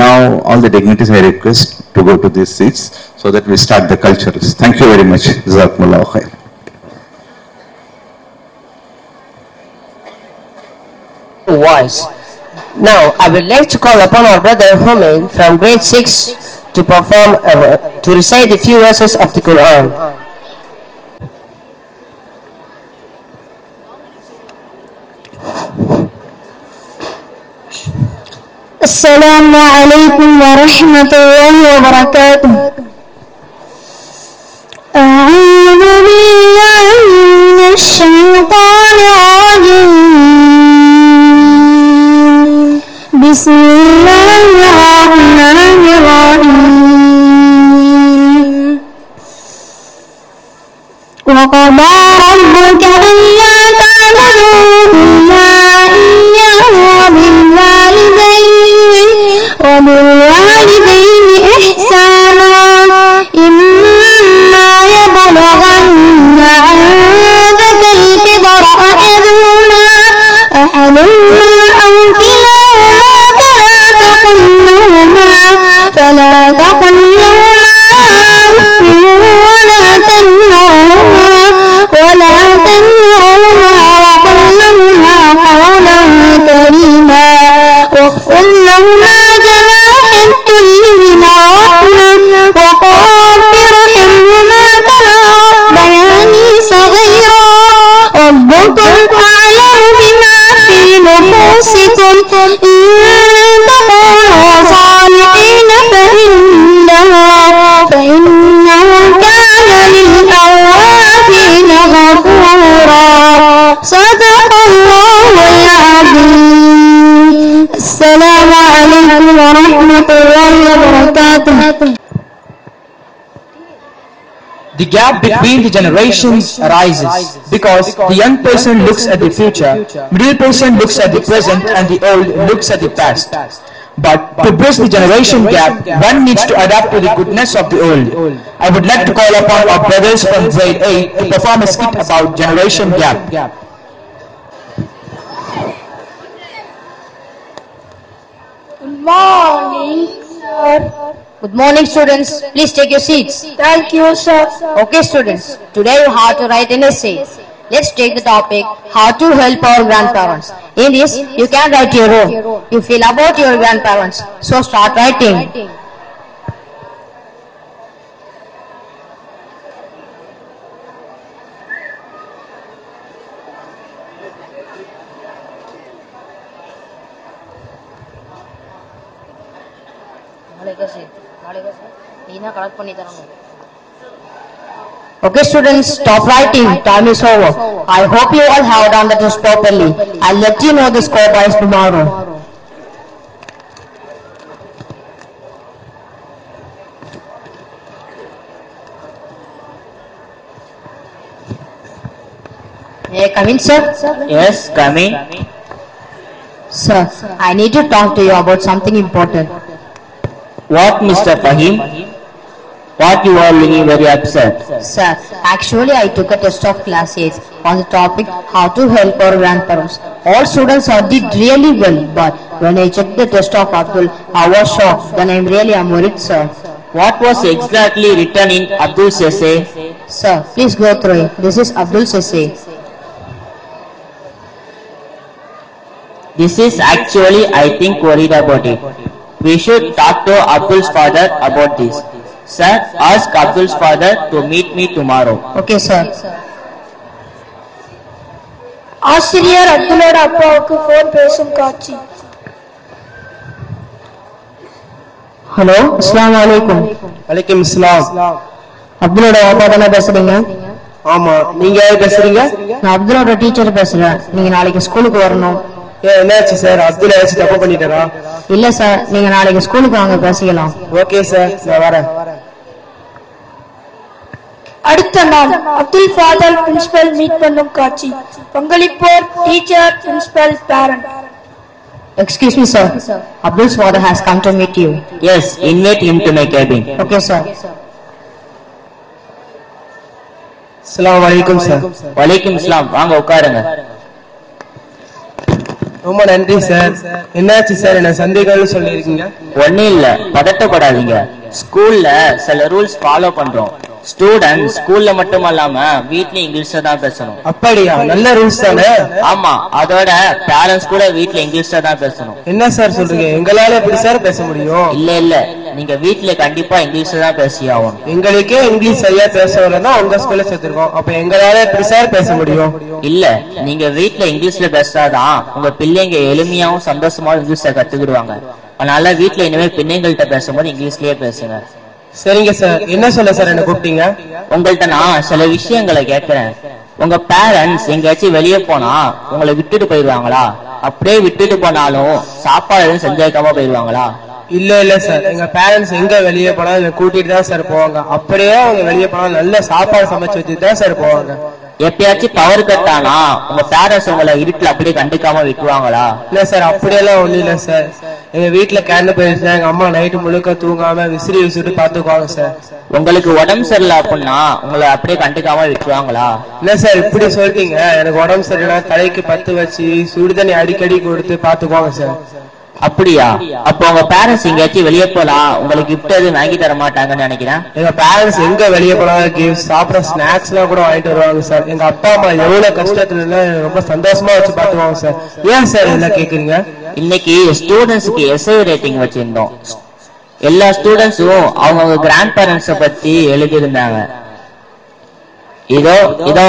Now all the dignitaries I request to go to these seats so that we start the cultures. Thank you very much. Jazakumullahu khair. Voice. Now I would like to call upon our brother Humayn from grade 6 to perform to recite a few verses of the Quran. Assalamu alaikum wa rahmatullahi wa barakatuh. A'udhu billahi minash shaitanir rajim. Bismillahirrahmanirrahim. Wa qada rabbuka alla ta'budu illa iyyahu wa bil walidayni ihsana imma yablughanna 'indaka al-kibara ahaduhuma aw kilahuma فلا The gap between the generations arises because the young person looks at the future, middle person looks at the present, and the old looks at the past. But to bridge the generation gap, one needs to adapt to the goodness of the old. I would like to call upon our brothers from grade 8 to perform a skit about generation gap. Good morning, sir. Good morning, students. Please take your seats. Thank you, sir. Okay, students. Today you have to write an essay. Let's take the topic, how to help our grandparents. In this, you can write your own. You feel about your grandparents. So start writing. Okay, students, stop writing. Time is over. I hope you all have done the test properly. I'll let you know the score by tomorrow. May I come in, sir? Yes, come in. Sir, I need to talk to you about something important. What, Mr. Fahim? What, you are looking very upset? Sir, actually I took a test of class 8 on the topic how to help our grandparents. All students did really well, but when I checked the test of Abdul, I was shocked. Then I am really worried, sir. What was exactly written in Abdul's essay? Sir, please go through it. This is Abdul's essay. This is actually, I think, worried about it. We should talk to Abdul's father about this. Sir, ask Abdul's father to meet me tomorrow. Okay, sir. ஆசிரியர் அப்துல்லோட அப்பாவுக்கு phone பேசும் காட்சி. Hello, அஸ்ஸலாமு அலைக்கும். வலைக்கும் அஸ்ஸலாம். அப்துல்லோட அப்பா தானே பேசுறீங்க? ஆமா, நீங்க யாரு பேசுறீங்க? நான் அப்துல்லோட டீச்சர் பேசுறேன். நீங்க நாளைக்கு ஸ்கூலுக்கு வரணும். என்னாச்சு சார்? அப்துல் ஏதாச்சும் தப்பு பண்ணிட்டாரா? இல்ல சார், நீங்க நாளைக்கு ஸ்கூலுக்கு வாங்க, பேசிக்கலாம். ஓகே சார், நான் வரேன். அடுத்த நாள் அப்துல் ஃபாதர் பிரின்சிபல் மீட் பண்ணும் காட்சி. பங்களிப்போர் teacher, principal, parent. Excuse me, sir. Abdul's father has come to meet you. Yes, invite him to my cabin. Okay, sir. அஸ்ஸலாமு அலைக்கும் சார். வலைக்கும் அஸ்ஸலாம். வாங்க உட்காருங்க. ரொம்ப நன்றி சார். என்னாச்சு சார், என்ன சந்தேகம்னு சொல்லிருக்கீங்க? ஒன்னும் இல்ல, பதட்டப்படாதீங்க. ஸ்கூல்ல சில ரூல்ஸ் ஃபாலோ பண்றோம். ஸ்டூடெண்ட் ஸ்கூல்ல மட்டும் இல்லாம வீட்லயும் இங்கிலீஷ்ல தான் பேசணும். அப்படியா? நல்ல ரூல்ஸ் தானே? ஆமா, அதோட பேரண்ட்ஸ் கூட வீட்ல இங்கிலீஷ்ல தான் பேசணும். என்ன சார் சொல்றீங்க? எங்களால எப்படி சார் பேச முடியும்? இல்ல, நீங்க வீட்ல கண்டிப்பா இங்கிலீஷ்ல தான் பேசி ஆகணும். எங்களுக்கே இங்கிலீஷ் சரியா பேச வரலன்னா உங்க ஸ்கூல்ல சேர்த்திருக்கோம். அப்ப எங்களால எப்படி சார் பேச முடியும்? இல்ல, நீங்க வீட்ல இங்கிலீஷ்ல பேசினாதான் உங்க பிள்ளைங்க எளிமையாவும் சந்தோஷமாவும் இங்கிலீஷ்ல கத்துக்கிடுவாங்க. அதனால வீட்ல இனிமே பிள்ளைங்கள்ட்ட பேசும்போது இங்கிலீஷ்லயே பேசுங்க. சரிங்க சார். என்ன சொல்ல சார் என்ன கூப்பிட்டீங்க? உங்கள்ட்ட நான் சில விஷயங்களை கேட்கிறேன். உங்க பேரண்ட்ஸ் எங்கேயாச்சும் வெளியே போனா உங்களை விட்டுட்டு போயிடுவாங்களா? அப்படியே விட்டுட்டு போனாலும் சாப்பாடு எதுவும் செஞ்சு வைக்காம போயிடுவாங்களா? இல்ல சார், எங்க பேரண்ட்ஸ் எங்க வெளியே போனாலும் கூட்டிட்டு தான் சார் போவாங்க. அப்படியே அவங்க வெளியே போனாலும் நல்ல சாப்பாடு சமைச்சு வச்சுட்டு தான் சார் போவாங்க. எப்பயாச்சும் பவர் கட் ஆனா உங்க பேரண்ட்ஸ் உங்களை இருட்டுல அப்படியே கண்டுக்காம விட்டுருவாங்களா? இல்ல சார், அப்படியெல்லாம் ஒண்ணும் இல்ல சார். எங்க வீட்டுல கேரண்டு போயிருச்சு, எங்க அம்மா நைட்டு முழுக்க தூங்காம விசிறி விசிட்டு பாத்துக்குவாங்க சார். உங்களுக்கு உடம்பு சரியில்லை அப்படின்னா உங்களை அப்படியே கண்டுக்காம விட்டுருவாங்களா? இல்ல சார், இப்படி சொல்றீங்க. எனக்கு உடம்பு சரியில்லை, தலைக்கு பத்து வச்சு சுடுதண்ணி அடிக்கடி கொடுத்து பாத்துக்குவாங்க சார். அப்படியா? அப்ப உங்க பேரண்ட்ஸ் எங்கேயாச்சும் வெளியே போலாம் உங்களுக்கு கிஃப்ட் எதுவும் வாங்கி தர மாட்டாங்கன்னு நினைக்கிறேன். எங்க பேரண்ட்ஸ் எங்க வெளியே போலாம் கிஃப்ட் சாப்பிட ஸ்நாக்ஸ் எல்லாம் கூட வாங்கிட்டு வருவாங்க சார். எங்க அப்பா அம்மா எவ்வளவு கஷ்டத்துல ரொம்ப சந்தோஷமா வச்சு பாத்துவாங்க சார். ஏன் சார் இதெல்லாம் கேக்குறீங்க? இன்னைக்கு ஸ்டூடெண்ட்ஸ்க்கு எஸ்ஏ ரேட்டிங் வச்சிருந்தோம். எல்லா ஸ்டூடெண்ட்ஸும் அவங்க கிராண்ட் பேரண்ட்ஸ பத்தி எழுதியிருந்தாங்க. இதோ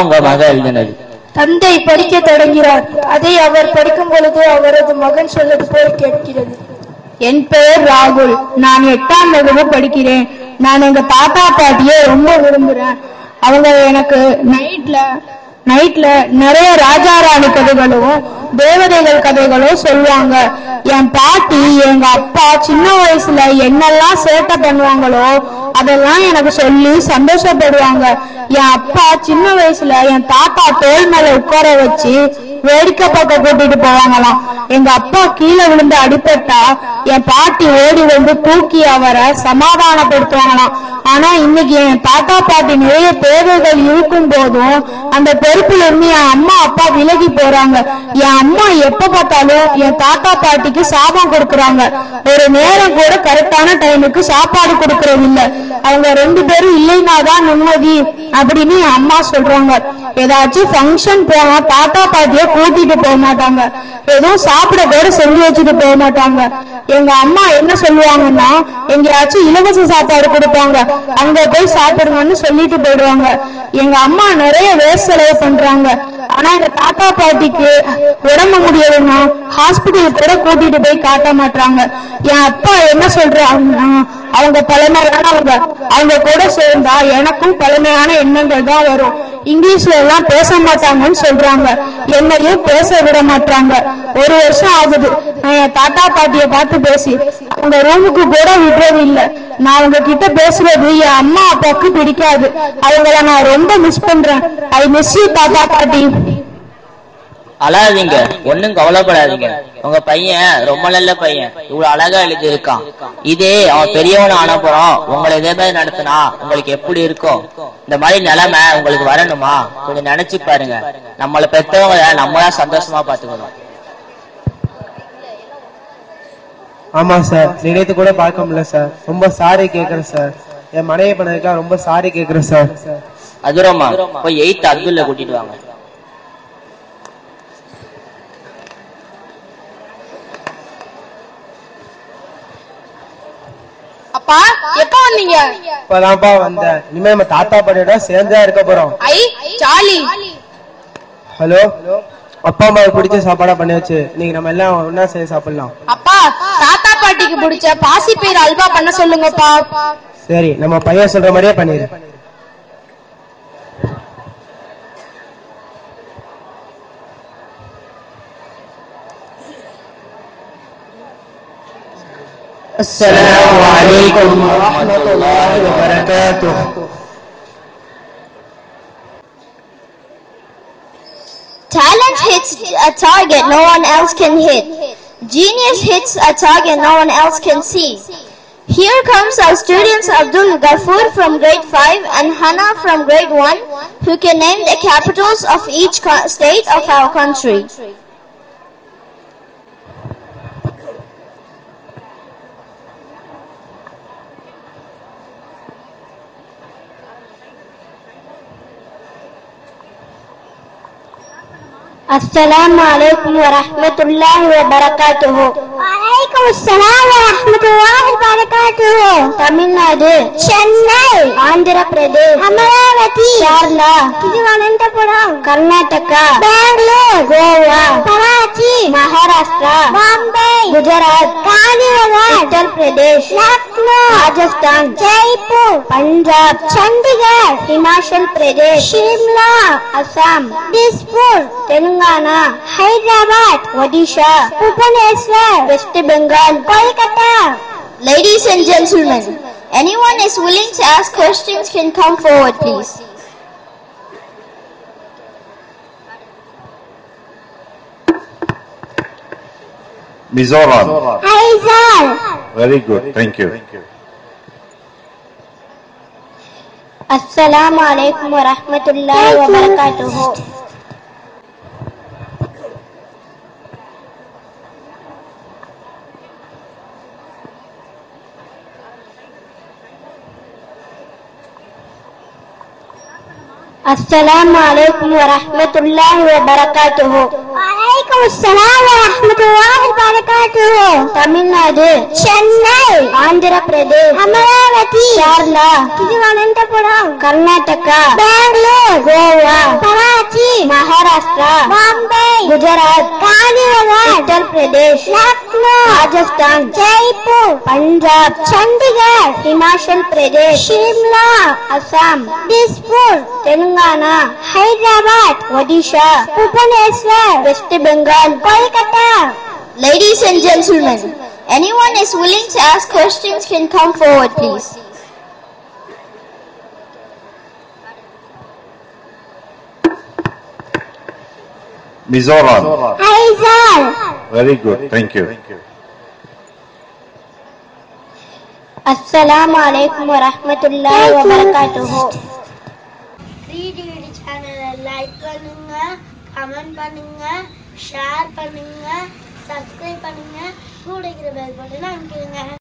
உங்க மக எழுதினது. தந்தை படிக்க தொடங்கிறார். அதை அவர் படிக்கும் பொழுது அவரது மகன் சொல்வது போல் கேட்கிறது. என் பெயர் ராகுல். நான் 8ஆம் வகுப்பு படிக்கிறேன். நான் எங்க தாத்தா பாட்டியை ரொம்ப விரும்புறேன். அவங்க எனக்கு நைட்ல நிறைய ராஜா ராணி கதைகளும் தேவதைகள் கதைகளோ சொல்லுவாங்க. என் பாட்டி எங்க அப்பா சின்ன வயசுல என்னெல்லாம் சேட்டை பண்ணுவாங்களோ அதெல்லாம் எனக்கு சொல்லி சந்தோஷப்படுவாங்க. என் அப்பா சின்ன வயசுல என் தாத்தா தோல் மேல உட்கார வச்சு வேடிக்கை பார்க்க கூட்டிட்டு போவாங்களாம். எங்க அப்பா கீழே விழுந்து அடிபட்டா என் பாட்டி ஓடி வந்து தூக்கி அவரை சமாதானப்படுத்துவாங்களாம். ஆனா இன்னைக்கு என் தாத்தா பாட்டி நிறைய தேவைகள் இருக்கும் போதும் அந்த பொறுப்புல இருந்து என் அம்மா அப்பா விலகி போறாங்க. என் அம்மா எப்ப பார்த்தாலும் என் தாத்தா பாட்டிக்கு சாபம் கொடுக்கறாங்க. ஒரு நேரம் கூட கரெக்டான டைமுக்கு சாப்பாடு கொடுக்கறது இல்ல. அவங்க 2 பேரும் இல்லைனாதான் நிம்மதி அப்படின்னு என் அம்மா சொல்றாங்க. ஏதாச்சும் ஃபங்க்ஷன் போனா தாத்தா பாட்டிய கூட்டிட்டு போக மாட்டாங்க. எதுவும் சாப்பிட கூட செஞ்சு வச்சுட்டு போக மாட்டாங்க. எங்க அம்மா என்ன சொல்லுவாங்கன்னா எங்கேயாச்சும் இலவச சாப்பாடு கொடுப்பாங்க, அங்க போய் சாப்பிடுங்கன்னு சொல்லிட்டு போயிடுவாங்க. எங்க அம்மா நிறைய வேஸ்ட் செலவு பண்றாங்க. ஆனா எங்க தாத்தா பாட்டிக்கு உடம்பு முடியலன்னா ஹாஸ்பிட்டல் கூட கூட்டிட்டு போய் காட்ட மாட்டாங்க. என் அப்பா என்ன சொல்றாங்கன்னா அவங்க பழமையானவங்க, அவங்க கூட சேர்ந்தா எனக்கும் பழமையான எண்ணங்கள் தான் வரும். இங்கிலீஷ்ல எல்லாம் பேச மாட்டாங்கன்னு சொல்றாங்க. என்னையும் பேச விட மாட்டாங்க. 1 வருஷம் ஆகுது நான் என் தாத்தா பாட்டிய பார்த்து பேசி. அவங்க ரூமுக்கு கூட விடுறது இல்ல. நான் அவங்க கிட்ட பேசுறது என் அம்மா அப்பாவுக்கு பிடிக்காது. அவங்கள நான் ரொம்ப மிஸ் பண்றேன். ஐ மிஸ் யூ தாத்தா பாட்டி. அழாதீங்க, ஒன்னும் கவலைப்படாதீங்க. உங்க பையன் ரொம்ப நல்ல பையன், இவ்வளவு அழகா எழுதி இருக்கான். இதே அவன் பெரியவன் ஆனப்புறம் உங்களை இதே மாதிரி நடத்தினா உங்களுக்கு எப்படி இருக்கும்? இந்த மாதிரி நிலைமை உங்களுக்கு வரணுமா? கொஞ்சம் நினைச்சு பாருங்க. நம்மளை பெற்றவங்க நம்மளா சந்தோஷமா பாத்துக்கணும். ஆமா சார், நினைத்து கூட பார்க்க முடியல சார். ரொம்ப சாரி கேக்குறேன் சார். என் மனைவி பண்ணதுக்கெல்லாம் ரொம்ப சாரி கேக்குறேன் சார். அதுரமா போய் 8th அப்துல்ல கூட்டிட்டு வாங்க. அப்பா எப்ப வந்தீங்க? இப்பதான்ப்பா வந்தேன். இனிமே நம்ம தாத்தா பாட்டியோட சேர்ந்தா இருக்க போறோம். ஐ ஜாலி. ஹலோ, அப்பா அம்மாவுக்கு பிடிச்ச சாப்பாடா பண்ணியாச்சு. நீங்க நம்ம எல்லாம் ஒன்னா சேர்ந்து சாப்பிடலாம். அப்பா தாத்தா பாட்டிக்கு பிடிச்ச பாசிப்பயிறு அல்வா பண்ண சொல்லுங்கப்பா. சரி, நம்ம பையன் சொல்ற மாதிரியே பண்ணிடு. Assalamu alaikum wa rahmatullahi wa barakatuh. Talent hits a target no one else can hit. Genius hits a target no one else can see. Here comes our students Abdul Ghafoor from grade 5 and Hannah from grade 1 who can name the capitals of each state of our country. Assalamu alaikum wa rahmatullahi wa barakatuhu. Alaikum assalam wa rahmatullahi wa barakatuhu. Tamil Nadu, Chennai, Andhra Pradesh, Amaravati, Kerala, Thiruvananthapuram, Karnataka, Bangalore, Goa, Karachi, Maharashtra, Bombay, Gujarat, Kanpur, Uttar Pradesh, Lucknow, Rajasthan, Jaipur, Punjab, Chandigarh, Himachal Pradesh, Shimla, Assam, Dispur, Telangana, Hyderabad, Odisha, Bhubaneswar, West Bengal, Kolkata. Ladies and gentlemen, anyone is willing to ask questions can come forward, please. Mizoram. Aizal. Very good. Thank you. Assalamu alaikum wa rahmatullahi wa barakatuhu. Assalamu alaikum wa rahmatullahi wa barakatuhu. Alaikum assalam wa rahmatullahi wa barakatuhu. Tamil Nadu, Chennai, Andhra Pradesh, Amaravati, Kerala, Thiruvananthapuram, Karnataka, Bangalore, Goa, Karachi, Maharashtra, Bombay, Gujarat, Gandhinagar, Uttar Pradesh, Lucknow, Rajasthan, Jaipur, Punjab, Chandigarh, Himachal Pradesh, Shimla, Assam, Dispur, Telangana, Hyderabad, Odisha, Bhubaneswar, West Bengal, Kolkata. Ladies and gentlemen, anyone is willing to ask questions can come forward, please. Mizoram. Aizal. Very good. Thank you. Assalamu alaikum wa rahmatullahi wa barakatuhu. Read channel like பண்ணுங்க, comment பண்ணுங்க, share பண்ணுங்க, subscribe பண்ணுங்க, கூட இருக்கிற bell button அமுக்கிடுங்க.